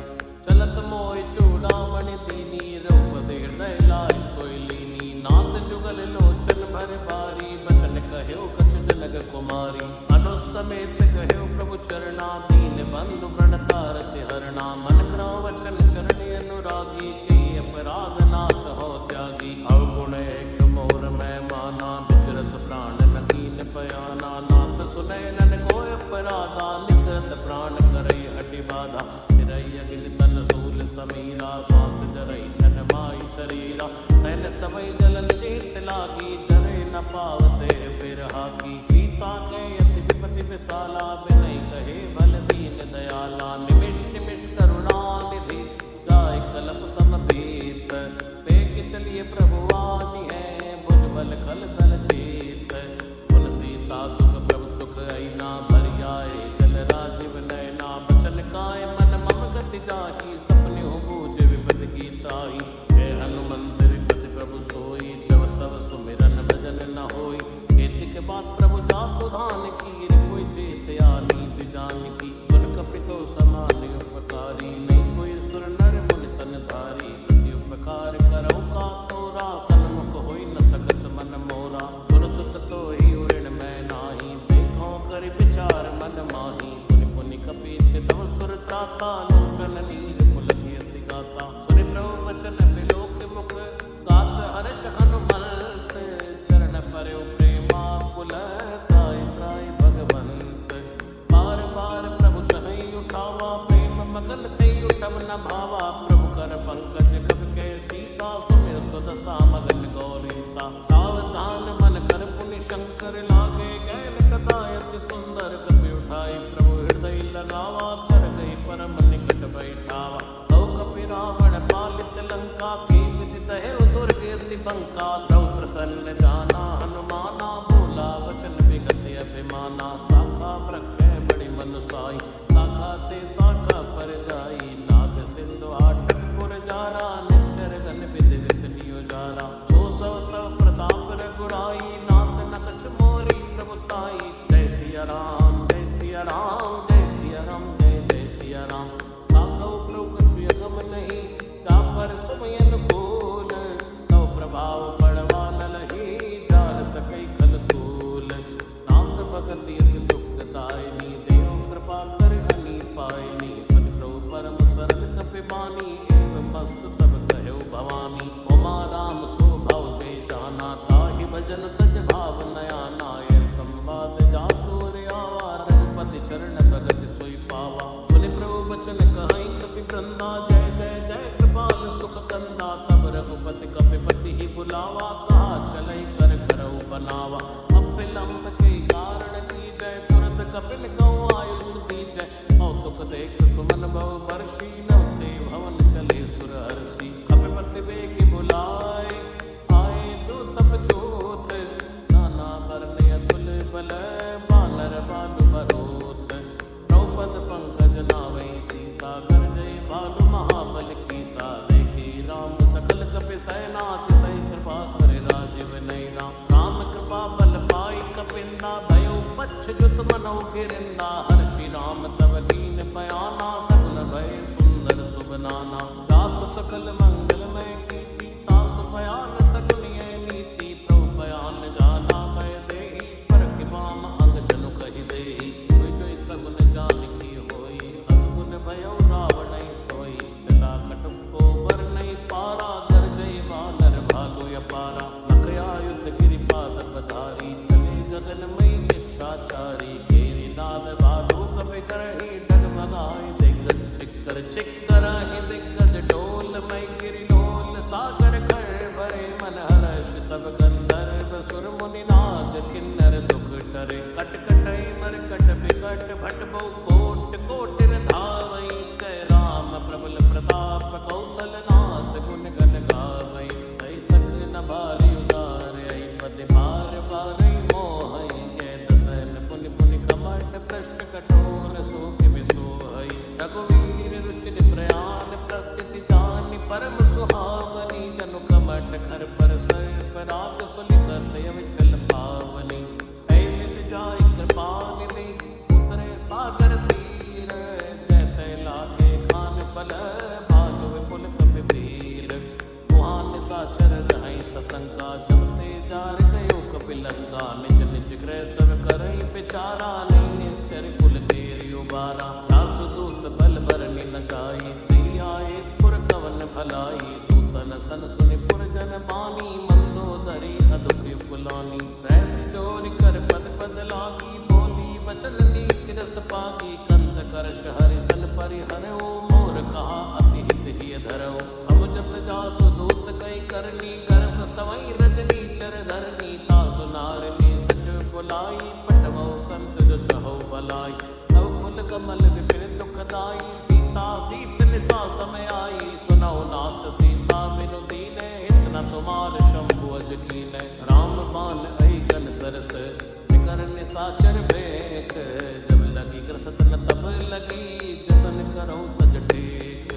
चलत मोय चूड़ामणि दीनी रघुपति हृदय लाय सोई लीनी। नाथ जुगल लोचन भर बारी बचन कह्यो कछु जनक कुमारी। अनुसमेत कह्यो प्रभु चरणा दीन बंधु प्रणतारति हरणा। मन क्रौ वचन चरण अनुरागी के अपराध नाथ हो त्यागी। अवगुण एक मोर मैं माना विचरत प्राण न कीन पयाना। नाथ सुनय नन को अपराधा निसरत प्राण करई हटि बाधा। फिरई अगिन तन शूल समीरा श्वास जरई छन माई शरीरा। नैन स्तवई जलन जीत लागी जरे न पावते बिरहा की। सीता के अति विपति विशाला बिनय कहे भल दीन दयाला। निमिष निमिष करुणा निधि जाय कलप समपेत। बेग चलिए प्रभु आनी है भुज बल खल दल चेत। सुन सीता दुख प्रभु सुख ऐना भरियाए जल राजीव नयना। बचन काय मन मम गति जाहि सपने हो बूझ विपद की त्राही। हे हनुमंत विपति प्रभु सोई जब तब सुमिरन भजन न होई। खेती के बाद प्रभु जातु धान की कोई चेत आनी बिजान की। सुन कपितो समान उपकारी नहीं कोई सुर नर मुनि तन धारी। प्रति उपकार करौ का थोरा सन्मुख होई न सकत मन मोरा। सुन सुत तो ही उऋण मैं नाही देखो कर विचार मन माही। पुनि पुनि कपीत तव सुर चाता लोचन नीर पुलकित गाता। सुनि प्रभु वचन बिलोक मुख गात हर्ष हनुमंत। चरण पर्यो प्रेमा कुल त्राय त्राय भगवंत। बार बार प्रभु चहई उठावा प्रेम मगन थे उठम न भावा। प्रभु कर पंकज कब के सीसा सुमिर सुदशा मगन गौरीसा। सावधान मन कर पुनि शंकर लागे गैन कथा अति सुंदर। कपि उठाई प्रभु हृदय लगावा कर गई परम निकट बैठावा। कपि रावण पालित लंका की विदित है जति बंका द्रव प्रसन्न जाना हनुमाना बोला वचन विगत अभिमाना शाखा प्रख्य बड़ी मनुसाई शाखा ते शाखा पर जाई नाग सिंधु आटक पुर जारा निश्चर गन विधि विघ्नियो जारा सो सव तव प्रताप रघुराई नाथ न कछ मोरी प्रभुताई जय सिया राम जय सिया राम जय सिया राम जय जय सिया राम ताकौ प्रभु कछु यगम नहीं पर तुम अनुकूल तव प्रभाव पड़वा न लही जान सकई खल तूल नाथ भगति अति सुखदायिनी देव कृपा कर हनि पायनी सुन प्रभु परम सरल कपिबानी एवं मस्तु तब कहो भवानी उमा राम स्वभाव जय जाना ताहि भजन तज भाव नया नाय संवाद जासूर आवा रघुपति चरण भगति सोई पावा सुनि प्रभु बचन कहाई कपि वृंदा जय जय जय कृपाल सुख कंदा तब रघुपति कपिपति ही बुलावा कहा चलई कर करऊ बनावा अपिलंब के कारण की जय तुरत कपिन गौ आयुष दी जय कौतुक देख सुमन बहु वर्षी नवते भवन चले सुर हर्षि कपिपति बेगी बुलाए आए तू तप जोत नाना वर्ण अतुल बल बानर बानु बरोत द्रौपद पंकज नावै सीसा कर जय बालु महाबल की सा देखी राम सकल कपि सैना चितई कृपा करे राजीव नैना राम कृपा बल पाई कपिंदा भयो पच्छ जुत मनो गिरिंदा हर्षि राम तव दीन बयाना सगुन भय सुंदर सुबनाना दासु सकल मंगलमय कीर्ति तासु बयान सगुनिय नीति प्रभु बयान जाना भय देहि पर किमाम अंग जनु कहि देहि कोई कोई सगुन जान की होई असगुन भयो रावण सोई चला कटुको वर नहीं पारा कर जय वानर भालु अपारा नकया युद्ध गिरिपाद पधारी चले गगन मई इच्छाचारी घेरी नाद भालु कपि करहि डगमगाए दिग्गज चिक्कर चिक्कर ही दिग्गज डोल मई गिरि डोल सागर कर भरे मन हर्ष सब गंधर्व सुर मुनि नाग किन्नर दुख टरे कट कटई मरकट बिकट भट बहु कोट कोटिन धावई जय राम प्रबल प्रताप कौशल नाथ गुण गण गावई ऐ सक न भारी उदार ऐ पति बार बार मोहई के दसन पुनि पुनि कमट पृष्ठ कठोर सोख विसोहई रघुवीर रुचिर प्रयाण प्रस्थिति जानि परम सुहावनी जनु कमट खर पर सर्प राज सुलिखत विचल पावनी ऐ मित जाय कृपा निधि उतरे सागर तीर जय तैला के खान पल भालु विपुल कपि भीर मुहान साचर रहै सशंका जब ते जार गयो कपिलंका निज निज गृह सब करई विचारा नहीं निश्चर कुल तेरी उबारा दासु दूत बल बरनि न जाई ती आए पुर कवन भलाई दूतन सन सुनि पुर जन बानी मंदोदरी अदुख कुलानी रैस जोरि कर पद पद लागी बोली वचन नीति रस पागी कंद करश हरि सन परिहरओ मोर कहा अति हित ही धरओ समुझत जासु दूत कई करनी गर्भ स्तवई रजनी चर धरनी तासु नारनी सच बुलाई पटवो कंद जो चहो बलाई तव कुल कमल विपिन दुखदाई सीता सीत निसा समय आई सुनौ नाथ सीता बिनु दीने इतना तुम्हार शंभु अज कीने राम बाण ऐ गन सरस निकर निसाचर भेख जब लगी ग्रसत न तब लगी जतन करो तज टेक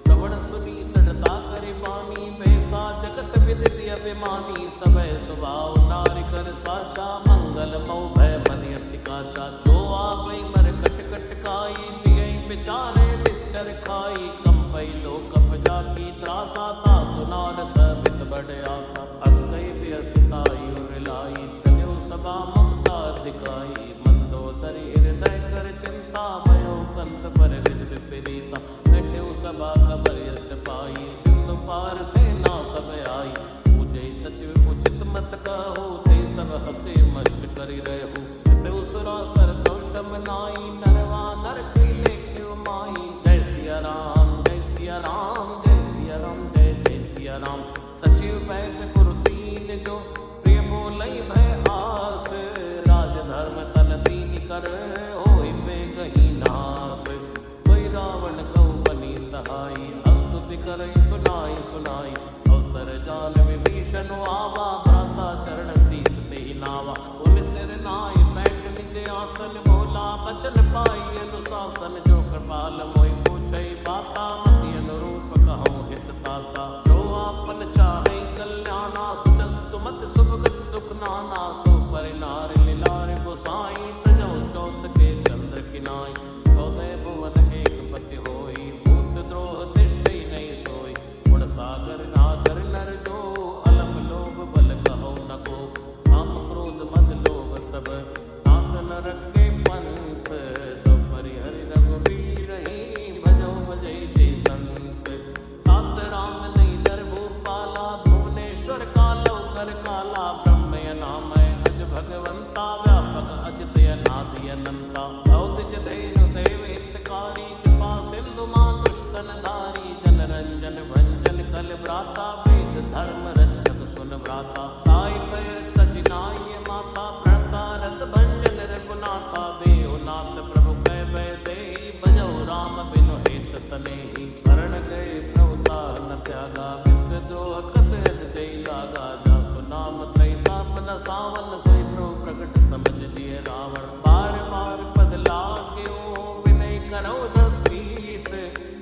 श्रवण सुनी सड़ता करि बानी बैसा जगत विदित अभिमानी सबय स्वभाव नारि कर साचा मंगल मऊ भय मनि अति काचा जो आवै मर कट कट काई प्रिय विचारे निश्चर खाई कंपई लोक जाकी त्रासा ता सुनार सबित बड़ आसा अस कई बेसिताई और लाई चलो सभा ममता दिखाई मंदोदरी हृदय कर चिंता भयो कंत पर विद विपरीता बैठे सभा खबर यस पाई सिंधु पार सेना सब आई पूजे सचिव उचित मत कहो ते सब हसे मस्त करि रहु ते उसुरा सर दोषम नाई नरवा नर कई लेख्यो माई जय सिया राम जय सिया राम जय सिया राम जय जय सिया राम सचिव बैठ गुरु दीन जो प्रिय बोलई भय आस राज धर्म तन दीन कर होई बेगही नास सोई रावण कहु बनी सहाई स्तुति करई सुनाई सुनाई अवसर जान विभीषण विभीषण आवा, भ्राता चरण शीस ते ही नावा। उन सिर नाय बैठ निज आसन, बोला बचन पाई अनुशासन। जो कृपाल मोहि पूछई बाता, मति अनुरूप कहूँ हित ताता। जो आपन चाहे कल्याणा, सुमति सुभगति सुख नाना। सो परिनार लीलार गोसाई, तजौ चौथ के चंद्र किनाई। चौदह भुवन एक पति होई, भूत द्रोह तिष्ठई नहीं सोई। गुण सागर नागर नर जो, अलप लोभ बल कहो न को। काम क्रोध मद लोभ सब, नाथ नरक के पंथ। सब परिहरि रघुवीर ही, भजौ भजई जय संत। तात राम नहीं डर भूपाला, भुवनेश्वर कालो कर काला। ब्रह्म नामय अज भगवंता, व्यापक अजित अनादि अनंता। औदिज धेनु देव हितकारी, कृपा सिंधु मानुष तन धारी। जन रंजन भंजन कल भ्राता, वेद धर्म रक्षक सुन भ्राता। ताई पैर तज नाय माथा, प्रणता रत भंजन रघुनाथा। देवनाथ प्रभु कह भय देहि, भजौ राम बिनु हेत सनेहि। शरण गए प्रभुता न त्यागा, विश्वद्रोह कथ यद चई लागा। जासु नाम त्रैताप न सावन, सोई प्रभु प्रगट समझ लिय रावण। बार बार पद लाग्यो, विनय करौ दसीस।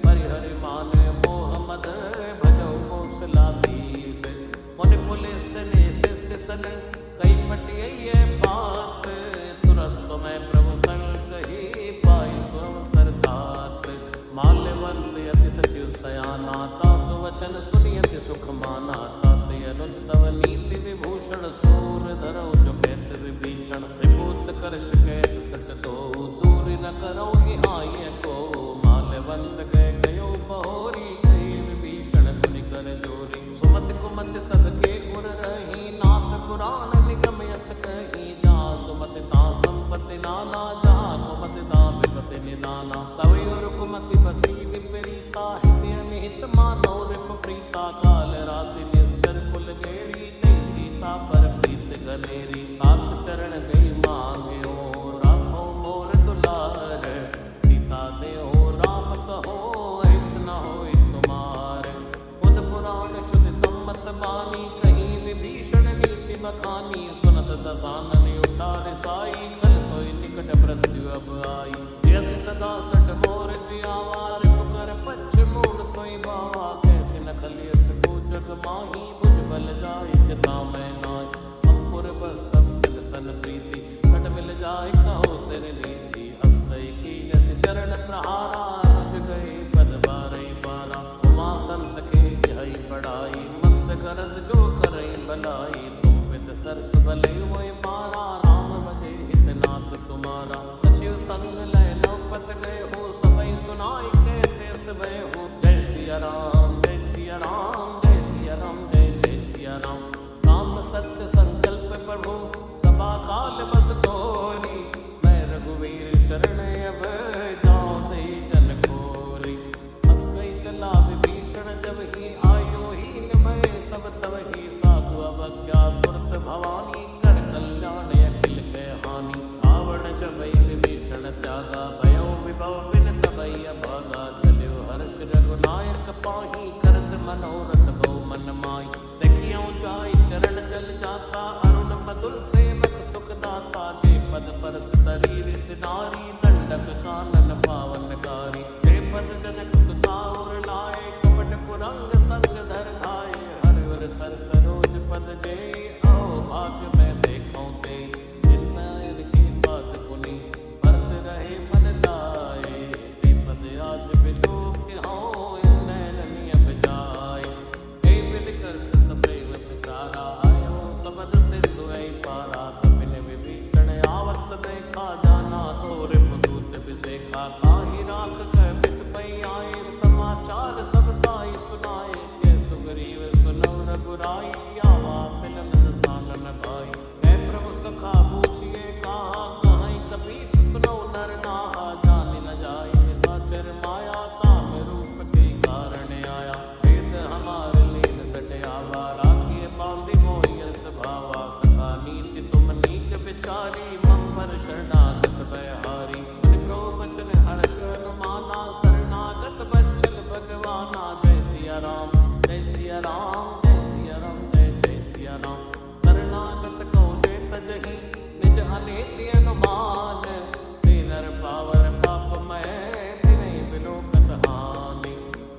परिहरि माने मोह मद, भजौ कौशलाधीश। मुनि पुलिस ने शिष्य सन, कई पटियै बात। तुरंत समय प्रभु सन कही, पाई सो अवसर तात। माल्यवंत अति सचिव सयाना, तासु वचन सुनियति सुख माना। तात अनुज तव नीति विभूषण, सूर धरौ जो कैत विभीषण। त्रिभूत करश कैत सट दो, दूर न करौ हिहाय को। माल्यवंत कह गयो बहोरी, कही विभीषण पुनि कर जोरी। सुमति कुमति सबके गुर रही, नाथ पुराण निगम यस कही। जहाँ सुमति ता संपत्ति नाना, जहाँ कुमति ता विपति निदाना। तवि और कुमति बसी विपरीता, हित अनिहित मानौ रिप प्रीता। काल राति निश्चर कुल गेरी, तै सीता पर प्रीत गनेरी। तात चरण गई मांग्यो, राखो मोर दुलार। सीता देहो राम कहो, हित न होय तुमार। बुध पुराण शुद्ध सम्मत बानी, कहीं विभीषण नीति बखानी। सुनत दसानन उठार साई, कल तोय निकट मृत्यु अब आई। यस सदा सठ मोर जियावा, रिप कर पच्छ मूल तोय बावा। कैसे न खलियस पूजक माही, बुझ बल जाय जता मैं नाय। अंकुर बस तब सिल सन प्रीति, छट मिल जाय कहो तेरे नीति। हस्तई की जस चरण प्रहारा, रज गए पद बारई बारा। उमा संत के यही पढ़ाई, मंद करत जो करई भलाई। तुम पित सरस भले मोय मारा, राम भजे हितनाथ तुम्हारा। सचिव संग लय नौपत गए हो, सबई सुनाई कहते भय हो। जय सिया राम जय सिया राम, जय सिया राम जय जय सिया राम। राम सत्य संकल्प प्रभु, सभा काल बस तोरी। मैं रघुवीर शरण अब, जाऊं दे जन खोरी। हस गई चला विभीषण जब ही, आयो हीन भय सब तब ही। साधु अवज्ञा तुरत भवानी, कर कल्याण अखिल के हानि। रावण जब विभीषण त्यागा, भयो विभव बिन तबई अभागा। चल्यो हर्ष रघुनायक पाही, करत मनोरथ बहु मन माई। देखियो जाय चरण जल जाता, अरुण मधुर सेवक सुख दाता। जे पद परस तरी रिस नारी, दंडक कानन पावनकारी। जे पद जनक सुता और लाए, कपट कुरंग संग धर धाये। हर और सर सरोज पद जे, आओ भाग्य मैं देखूं ते। जिनमैन की बात पुनि, भरत रहे मन लाए। ते पद आज बिलोक हों, नैन नियम जाए। हे विधि करत सप्रेम विचारा, आयो सबद सिंधु ऐ पारा। कपिन विभीषण आवत देखा, जाना तोरे पुदूत बिसेखा। काहि राख कह बिस पई आए, समाचार सब ताई सुनाए। के सुग्रीव सुनौ रघुराई, आवा मिलन सानन भाई। हे प्रभु सखा पूछिए कहा, कहीं कपीस सुनौ नर नाहा। जानि न जाय निशाचर माया, काम रूप के कारण आया। वेद हमार लीन सट आवा, राखिए बांधि मोहि स्वभावा। सखा नीति तुम नीक विचारी, मम पर शरणागत भयहारी। सुनि प्रभु बचन हर्ष अनुमाना, शरणागत बच्चन भगवाना। जय सिया राम जय सिया राम, जय सिया राम जय जय अनीति अनुमान, ते नर पावर पापमय, तिन्हि बिलोकत हानि।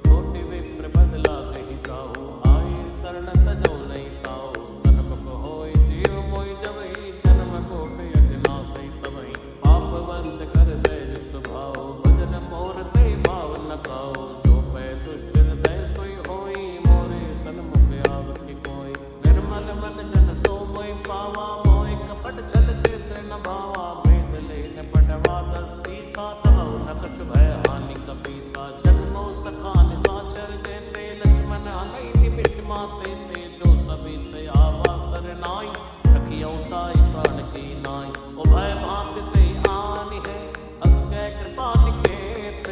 छोटी विप्र बदला कहि जाओ, आए शरण तजो नहीं ताओ। सन्मुख होय जीव मोहि जबहि, जन्म कोट यज्ञ नासै तबहि। पापवंत कर सहज स्वभाव, भजन मोर ते भाव न खाओ। जो पै दुष्ट हृदय सोई होई, मोरे सन्मुख आवत कोई। निर्मल मन जन सो मोहि पावा, मोहि कपट छल छेत्र न भावा। भेद लेन पटवा दसी, सातवौ न कछु भय हानि कपीसा। जन्मो सखा निशाचर जेते, लक्ष्मण हनहि निमिष माते ते। जो सबित आवा सरनाई, रखियौ ताहि प्राण की नाई। उभय भांति ते आनि है, अस कै कृपा निकेत।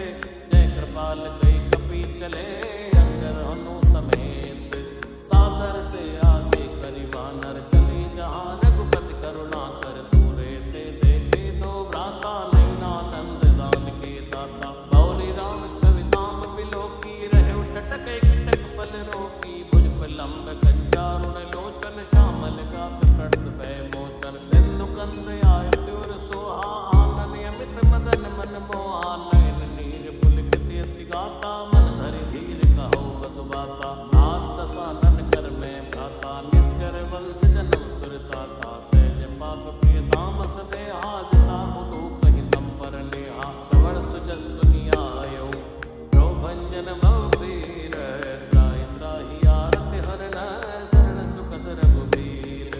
जय कृपाल कई कपि चले, अंगद हनु समेत। सादर ते आगे करि वानर, चले जहाँ रघुपति करुणा कर। दूरे ते देखे दो भ्राता, नैनानंद दान के दाता। गौरी राम छवि धाम बिलोकी, रहे टटक टक पल रोकी। भुज लंब कंजारुण लोचन, श्यामल गात प्रणत भय मोचन। सिंधु कंद आय त्योर सोहा, आनन अमित मदन मन मोहा। नयन नीर पुलकित अति गाता, मन धरि धीर कहो बधु बाता। नाथ दसानन कर में भ्राता, निश्चर वंश जन्म सुरताता। सहज पाप प्रिय धाम सदेहा, जताहु लोक हितम पर नेहा। श्रवण सुजस सुनि आयौ, प्रभंजन भवबीर। त्राहि त्राहि आरति हरन, शरण सुखद रघुबीर।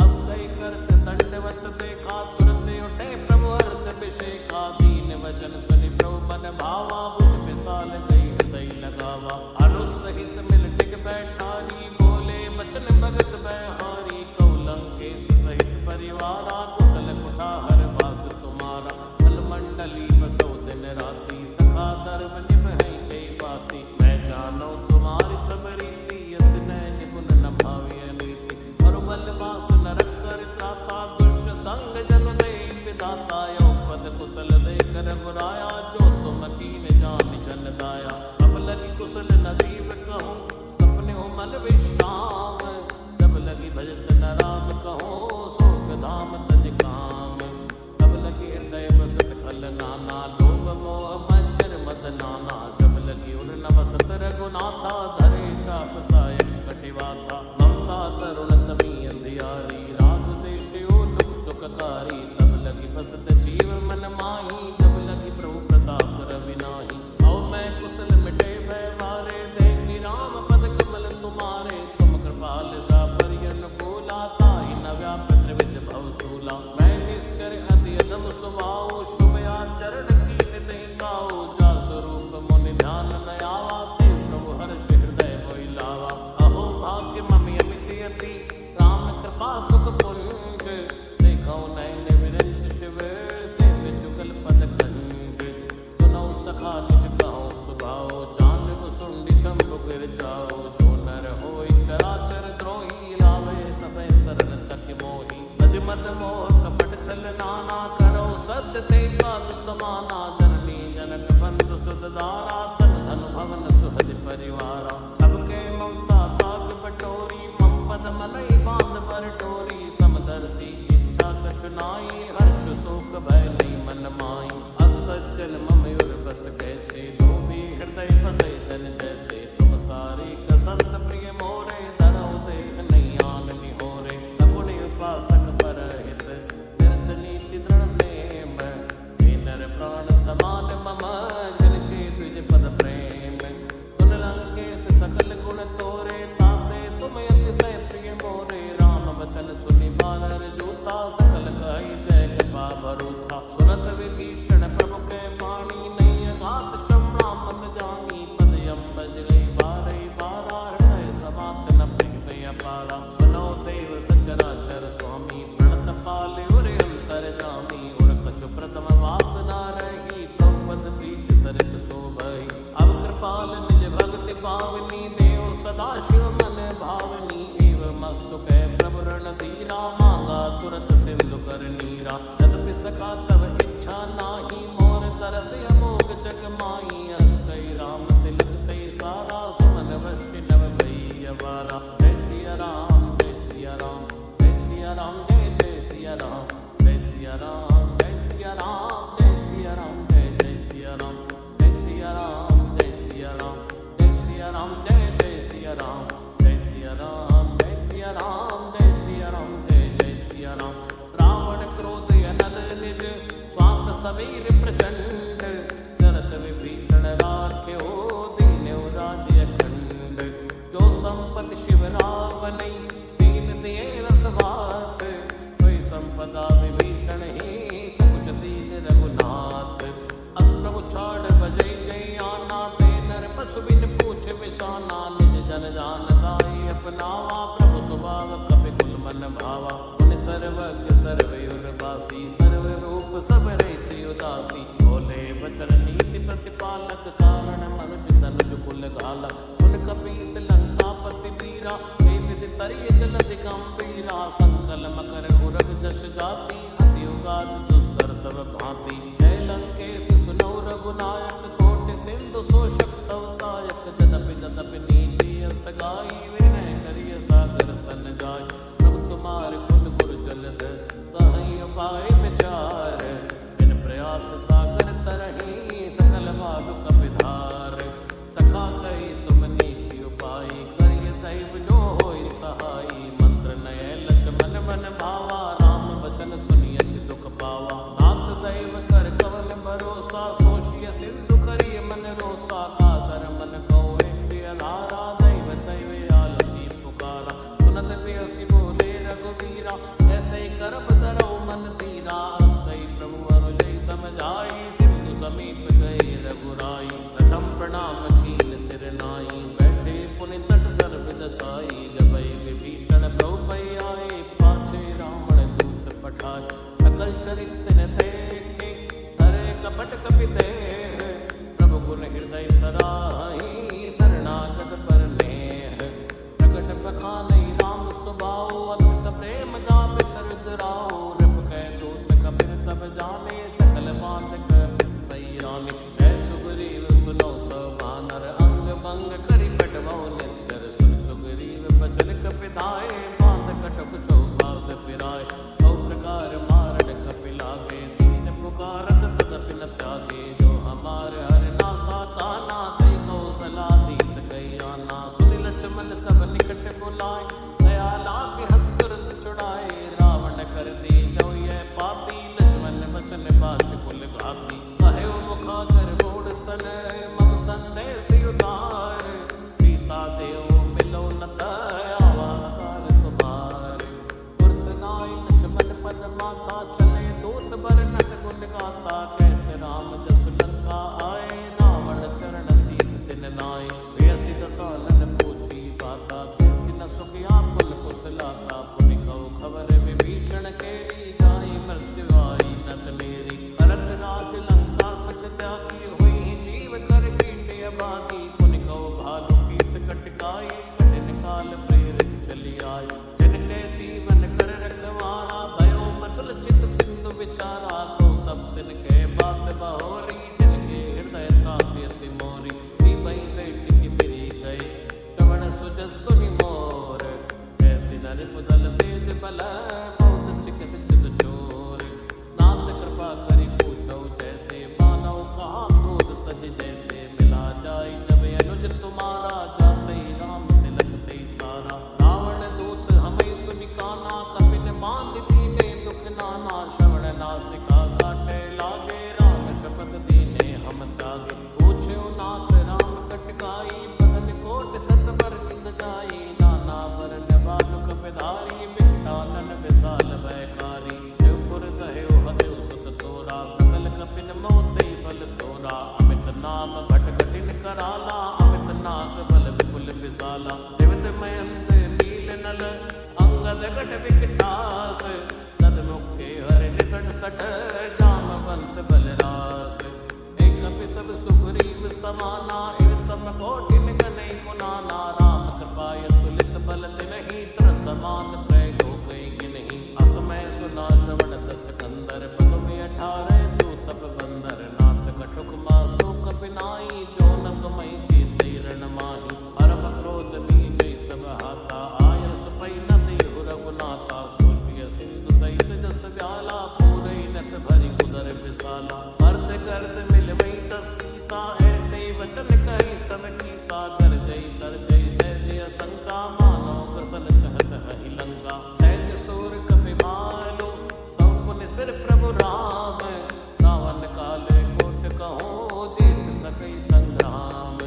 अस कई करत दंडवत देखा, तुरत उठे प्रभु हर्ष अभिषेका। दीन वचन सुनि प्रभु मन भावा, भुज विशाल कई हृदय लगावा। अनुसहित मिल टिक बैठारी, बोले बचन भगत बहारी। कौ लंकेश सहित परिवारा, कुशल कुटाहर वास तुम्हारा। फल मंडली बसौ दिन राति, सखा धर्म निभहि कई बाती। मैं जानो तुम्हारी सब रीति, अति नय निपुण न भाविय नीति। बल वास नरक कर त्राता, दुष्ट संग जन दे विधाता। यो पद कुशल दे कर गुराया, जो तुम कीन जान जन दाया। अब लगी कुशल न जीव कहूँ, सपने हो मन विश्राम। जब लगी भजत न राम कहूँ, शोक धाम तज काम। तब लगी हृदय बसत खल नाना, लोभ मोह मच्छर मद नाना। जब लगी उर न बसत रघुनाथा, धरे चाप सायक कटिवाथा। ममता तरुण तमी अंधियारी, राग देशयो लुक सुखकारी। तब लगी बसत जीव मन माही, जब लगी प्रभु प्रताप रवि नाही। औ मैं कुशल मिटे भय मारे, देखी राम पद कमल तुम्हारे। तुम कृपाल सा परियन कोला, ताहि न व्याप त्रिविध भव सूला। मैं निश्चर अति अदम स्वभाव, शुभ आचरण कीन नहीं गाओ। जा स्वरूप मुनि ध्यान न आवा, ते प्रभु हर्ष हृदय मोहि लावा। अहो भाग्य ममि अमित अति, राम कृपा सुख पुंज। देखौ नयन विरंज शिव, सेव्य जुगल पद खंज। सुनौ सखा निज कहो सुभाओ, जानब सुंडी शंभु गिर जाओ। जो नर होय चराचर द्रोही, लावे सभय शरण तक मोहि। भज मद मोह कपट छल नाना, करो सत्य ते साधु समाना। जननी जनक बंधु सुत दारा, तन धनु भवन सुहद परिवारा। सबके ममता ताग बटोरी, मम पद मनहि बांध पर डोरी। समदर्शी इच्छा कछु नाई, हर्ष शोक भय नहीं मन माई। असज्जन मम उर बस कैसे, लोभी हृदय बसै धन जैसे। तुम सारी कसंत प्रिय मोरे, धरऊ देह नहीं आन निहोरे। सगुण उपासक परहित, निरत नीति दृढ़ नेम। हे नर प्राण समान मम, जिनके तुझ पद प्रेम। सुन लंकेश सकल गुण तोरे, ताते तुम अतिशय प्रिय मोरे। राम वचन सुनि बानर जूता, सकल कहि जय कृपा भरूथा। सुनत विभीषण प्रभु कै वाणी, नहीं अगाध क्षमा मत जानी। पद अम्बज गई बारहि बारा, हृदय समात न प्रेम अपारा। सुनो देव सचराचर स्वामी, प्रणत पाले उरे अंतर जामी। उर कछु प्रथम वासना रही, प्रभुपद प्रीति सरित शोभहि। अब कृपाल निज भक्ति पावनी, देव सदा शिव मन भावनी। एव मस्तु कै प्रभु रण धीरा, मांगा तुरत सिंधु कर नीरा। यद्यपि सखा तब इच्छा नाही, मोर तरस अमोघ जग माही। अस कई राम तिलक तई सारा, सुमन वृष्टि नव भई अवारा। जय सिया राम जय सिया राम, जय सिया राम जय जय सिया राम। जय सिया राम, जय सिया राम, जय सिया राम, जय जय सिया राम, जय सिया राम, जय सिया राम, जय सिया राम, जय जय सिया राम, जय सिया राम, जय सिया राम, जय सिया राम, जय जय सिया राम। रावण क्रोध अनल निज, श्वास सवीर प्रचंड, करत विभीषण राख्यो दीन्यो राज्य अखंड। जो संपत्ति शिव रावनै दीन दिए रसवात, सोई संपदा विभीषण ही सकुच दीन रघुनाथ। अस प्रभु छाड़ बजै जय आना, ते नर पशु बिन पूछ बिसाना। निज जन जान दाई अपनावा, प्रभु स्वभाव कपि कुल मन भावा। उन सर्वज्ञ सर्वयुरबासी, सर्व रूप सब रहित उदासी। बोले वचन नीति प्रतिपालक, कारण मनुज तनुज कुल घाला। सुन कपीस लंकापति वीरा, हे विधि तरिय चलति गंभीरा। संकल मकर उरग जस जाति, अति उगात दुस्तर सब भांति। जय लंकेश सुनो रघुनायक, कोटि सिंधु शोषक तव सायक। जदपि तदपि नीति यस गाई, विनय करिय सागर सन जाय। प्रभु तुम्हारे कुल गुरु जलद, कहीं उपाय विचार। बिन प्रयास सागर तरही, सकल मालु कपिधार। सखा कही तुम नीति उपाय, करिय दैव जो होई सहाई। मंत्र नय लक्ष्मण मन भावा, राम वचन सुनिय दुख पावा। नाथ दैव कर कवन भरोसा, सोषिय सिंधु करिय मन रोसा। कादर मन को एक अधारा, दैव दैव आलसी पुकारा। सुनत बियसी बोले रघुवीरा, ऐसे करब धरौ मन धीरा। अस कई प्रभु अनुजय समझाई, सिंधु समीप गए रघुराई। प्रथम प्रणाम कीन सिर नाई, बैठे पुनि तट कर बिरसाई। जबै विभीषण प्रभु पै आए, पाछे रावण दूत पठाए। सकल चरित्र न देखे, हरे कपट कपि देह। प्रभु गुण हृदय सराही, शरणागत पर नेह। प्रकट बखानै राम स्वभाव, अति सप्रेम गावे सरदराव। रिप कै दूत कपिर तब जाने, सकल बात कपिस पैराने। है सुग्रीव सुनो सब बानर, अंग भंग करि कटवाओ निश्चर। सुन सुग्रीव बचन कपिधाए, बांध कटक चौपास फिराए। कौ प्रकार मारण कपि लागे, दीन पुकारत तदपि न त्यागे। जो हमार हर नासा काना, तै कौशला दीस कई आना। सुनि लक्ष्मण सब निकट बुलाए, दया लागे हंस तुरंत छुड़ाए। रावण कर दी जो यह पाती, लक्ष्मण बचन बाच कुल घाती। कहो मुखागर मोड़ सन, मम संदेश उतार। सीता देव मिलो न आवा काल तुम्हार। तुरत नाई लक्ष्मण पद माता, चले दूत बरनत गुण गाता। कहत राम जस लंका आए, रावण चरण शीस दिन नाय। बेसी दसानन पूछी बाता, कैसी न सुखिया कुल कुशलाता। पुनि कहु खबर विभीषण केरी, जाई मृत्यु आई नत मेरी। करत राज लंका सक त्यागी, हुई जीव कर कीटे अभागी। पुनि कहु भालु कीस कटकाई, कठिन काल प्रेरित चली आय। जिनके जीवन कर रखवारा, भयो मचल चित सिंधु विचारा। को तब सिन के बात बहोरी, जिनके हृदय त्रासी अति मोरी। भई बेटी की फिरी गई, श्रवण सुजस सुनि मोर। ऐसी नर पुदल तेज बल, बहुत चिकत चित चोर। नाथ कृपा करि पूछो जैसे, मानव कहा क्रोध तज जैसे। मिला जाई जब अनुज तुम्हारा, जाते ही राम तिलक ते सारा। रावण दूत हमें सुनि काना, कपिन बांध दीने दुख नाना। श्रवण नासिका काटे लागे, राम शपथ दीने हम त्यागे। पूछ्यो नाथ राम कटकाई, बदन कोट सत बर न जाई। नाना वरन बालु कपिधारी, बिट्टानन विशाल भयकारी। देवपुर कह्यो हदेव सुत तोरा, सकल कपिन मोते बल तोरा। अमित नाम भट कठिन कराला, अमित नाग बल विपुल विशाला। दिवित मयंत नील नल, अंगद गट विकटास। तद मुखे हर निसट सठ, जामवंत बलरास। एक कपि सब सुग्रीव समाना, इव सम कोटिन गनै गुनाना। राम कृपा तुलित बल तिनहि, त्र समान त्रैलोक गिनहि। असमय सुना श्रवण दस कंदर, पदुमि 18 जो तप बंदर। नाथ कटुक मासु कपि नाई, जो न तुमहि जीतै रण माही। परम क्रोध नीजै सब हाथा, आय सुपै न देहु रघुनाथा। सोषिय सिंधु सहित जस व्याला, पूरै साला। अर्थ गर्द मिल वही तसीसा, ऐसे ही वचन कही सब की सागर जय कर जय सहज असंका, मानो ग्रसन चहत हहि लंका। सहज सूर कपि मालो सौ पुनि सिर प्रभु राम, रावण काले कोट कहो जीत सकई संग्राम।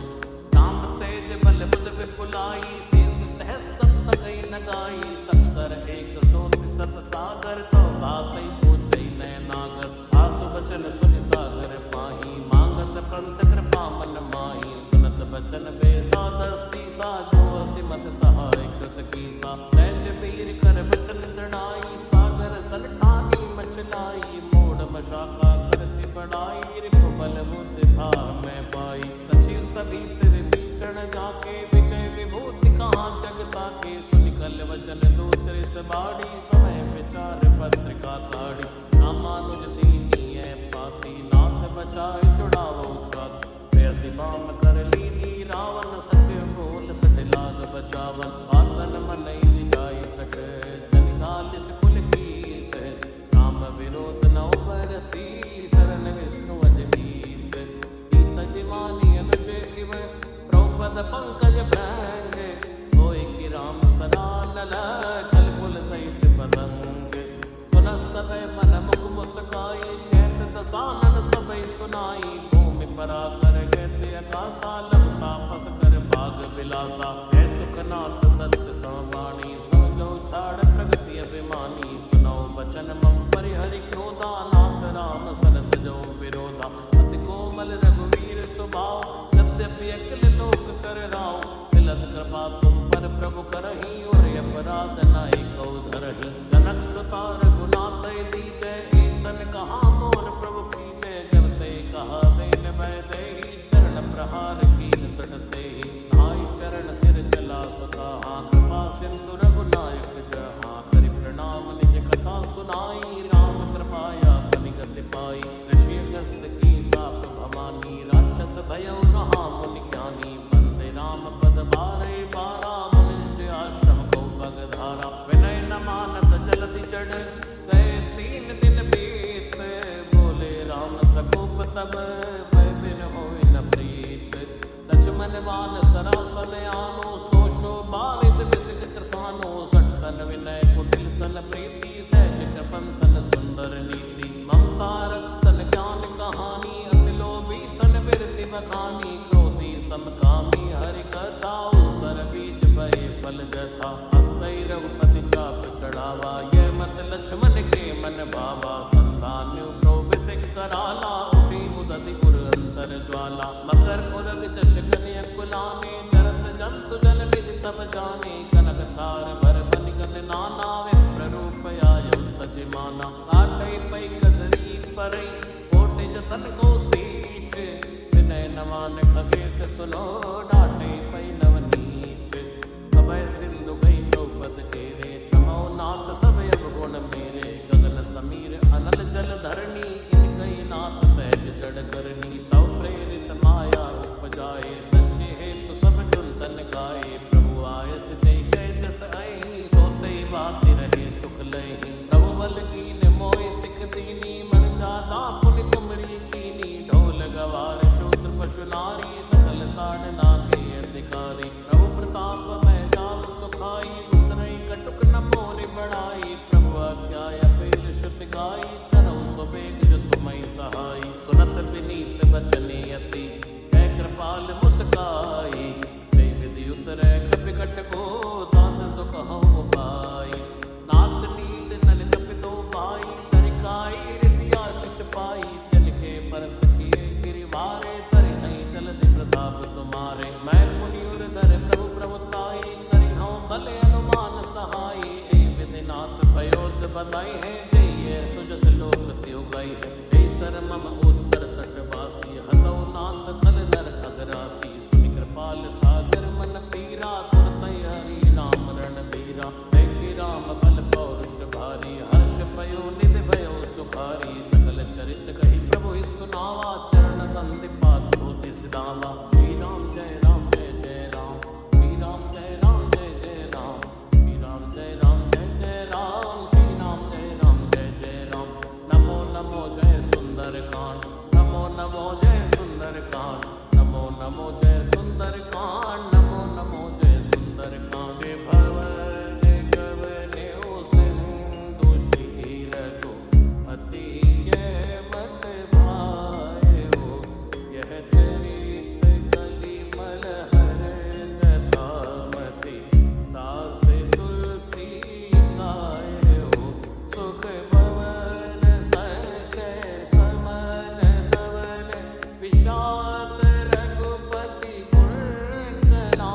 राम तेज बल बुध विपुलाई, शीस सहस सत कई नगाई। सक्षर एक सोति सत सागर, तो बातई पूछई नय नागर। आसु बचन सुनि सागर पाही, मांगत पंथ कृपा मन माही। सुनत बचन बेसादर सीसा, जो असिमत सहाय कृत कीसा। सहज वीर कर बचन दृढ़ाई, सागर सल ठानी मचलाई। मोड़ मशाखा कर सि बढ़ाई, रिपु बल बुद्धि था मैं पाई। सचिव सभित विभीषण जाके, विजय विभूति कहाँ जग ताके। सुनि कल वचन दूत रिस बाड़ी, समय विचार पत्रिका काढ़ी। रामानुज दीनीय पाती, नाथ बचाए जुड़ावो जाति। प्रेयसी बाम कर लीनी, रावण सचिव बोल सठ लाग बचावन। आतन मनई निजाई सठ, जन गालिस कुल कीस। राम विरोध नौ बरसी, शरण विष्णु अजनीस। ईत जिमानी अनुज इव, द्रौपद पंकज भृंग। होय कि राम सरानन, खल कुल सहित पतंग। सुनत सब मन मुख मुस्काई, कहत दसानन सबई सुनाई। भूमि पराकर कहते आकाशा, लघु तापस कर भाग विलासा। है सुखनाथ सत्य समाणी, समझो छाड़ प्रगति अभिमानी। सुनो बचन मम परिहरि क्रोधा, नाथ राम सरत जो विरोधा। अति कोमल रघुवीर स्वभाव, यद्यपि अकिल लोक कर राव। मिलत कृपा तुम पर प्रभु करही, और अपराध नाहि कौ धरही। जनक सुता रघुनाथ दीजय, एतन कहा मोर प्रभु कीजय। जब ते कहा देन भय देहि, चरण प्रहार कीन सटते। नाहि चरण सिर चला सुता, कृपा सिंधु रघुनायक जहाँ। करि प्रणाम निज कथा सुनाई, राम कृपाया पनि गति पाई। ऋषि अगस्त की साप भवानी, राक्षस भयउ रहा मुनि ज्ञानी। बंदे राम पद बारे बारा, मुनि आश्रम को पग धारा। विनय न मानत जलधि चढ़, गए 3 दिन बीत। बोले राम सकोप तब, भय बिन होय न प्रीत। लक्ष्मण बान सरासन आनो, सो बारिद बिसिक कृसानो। सठ सन विनय कुटिल सन प्रीति, सहज कृपन सन सुंदर नीति। ममता रस सन ज्ञान कहानी, अति लोभी सन बिरति बखानी। क्रोधी समकामी हरि कथा, सर बीज भय फल जथा। हस कई रघुपति चाप चढ़ावा, यह मत लक्ष्मण के मन भावा। संतान्यु प्रोबिसिक कराला, उठी मुदति पुर अंतर ज्वाला। मकर पुरग जश कन्या कुलाने, जरत जंतु जन विधि तब जाने। कनक तार भर बन गन नाना, विप्र रूप आयो तजिमाना। काटई पई कदरी परई, कोटि जतन को सीच। विनय न मान खगेश सुनो, डांटे पई नवनीच। सबय सिंधु गई द्रौपद केरे, क्षमो नाथ सब अवगुण मेरे। गगन समीर अनल जल धरणी, इनकई नाथ सहज जड़ करनी। तव प्रेरित माया उपजाए, सृष्टि हेतु सब ग्रंथन गाए। प्रभु आयस जय जय जस आई, सोते बाति रहे सुख लहि। प्रभु बल कीन मोहि सिख दीनी, मन जाता पुनि तुमरी कीनी। ढोल गवार शूद्र पशु नारी, सकल ताड़ना के अधिकारी। प्रभु प्रताप मैं जान सुखाई, उतरई कटुक न मोरि बढ़ाई। प्रभु आज्ञा अपेल श्रुत गाई, करौ स्ववेग जो तुम्है सहाय। सुनत विनीत बचने अति, है कृपाल मुस्काई। जय विधि उतरै कपिकट को, दात सुखहु उपाय। नाथ नील नल कपि दो पाई, तरिकाई ऋषि आशीष पाई। तिनके परस किए गिरिवारे, तरिहै जलधि प्रताप तुम्हारे। मैं पुनि उरधर प्रभु प्रभुताई, करिहौं बल अनुमान सहाय। ऐ विधिनाथ पयोध बधाई है, जय सुजस लोक त्यो गई है। ऐ सर मम उत्तर तटवासी, हतौ नाथ खल नर खगरासी। सुनि कृपाल सागर मन पीरा, तुरत हरि नाम रण धीरा। देखि राम बल पौरुष भारी, हर्ष पयो निधि भयो सुखारी। सकल चरित कहि प्रभु सुनावा, चरण बंदि पात होति सिधावा। श्री राम जय राम जय जय राम, श्री राम जय राम जय जय राम। श्री राम जय राम जय जय राम, श्री राम जय राम सुंदर कांड, नमो नमो जय सुंदर कांड, नमो नमो जय सुंदर कांड। भवन गवने सिंधु श्री रघुपति ये मत भायो, यह चरित कलिमल हर जटामति दास तुलसी गायो। सुख भवन संशय समन धवन, विषाद रघुपति गुणगना,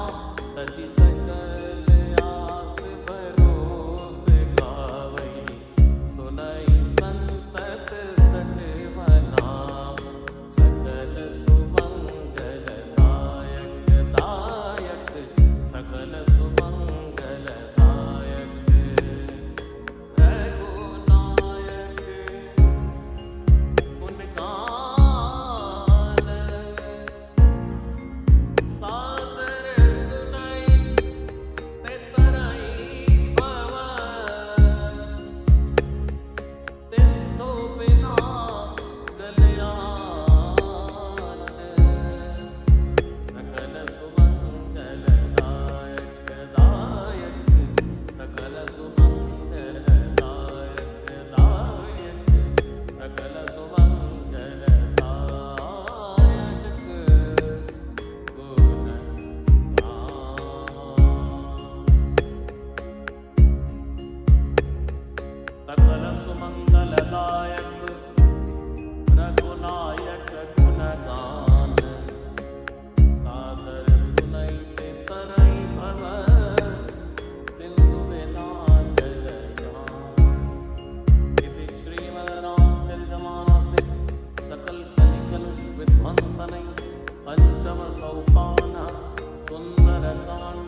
तजि सकल आस भरोस गावई, सुनई संतत सठवना। सकल सुमंगल दायक दायक, सकल सुमंगल दायक, रघुनायक गुण गान, सादर सुनाई ते तरई पवन, सिंधु बिना जल आनन। सकल सुमंगल दायक दायक, सकल सुमंगल दायक दायक, सकल सुमंगल दायक गुण गान। सकल सुमंगल दायक रघुनायक गुण गान, सादर सुनई ते तरई भवन, सिंधु बिना जल यान। इति श्रीमद्रामचरितमानसे सकल कलि कलुष विध्वंसनै पंचम सोपान सुंदर कांड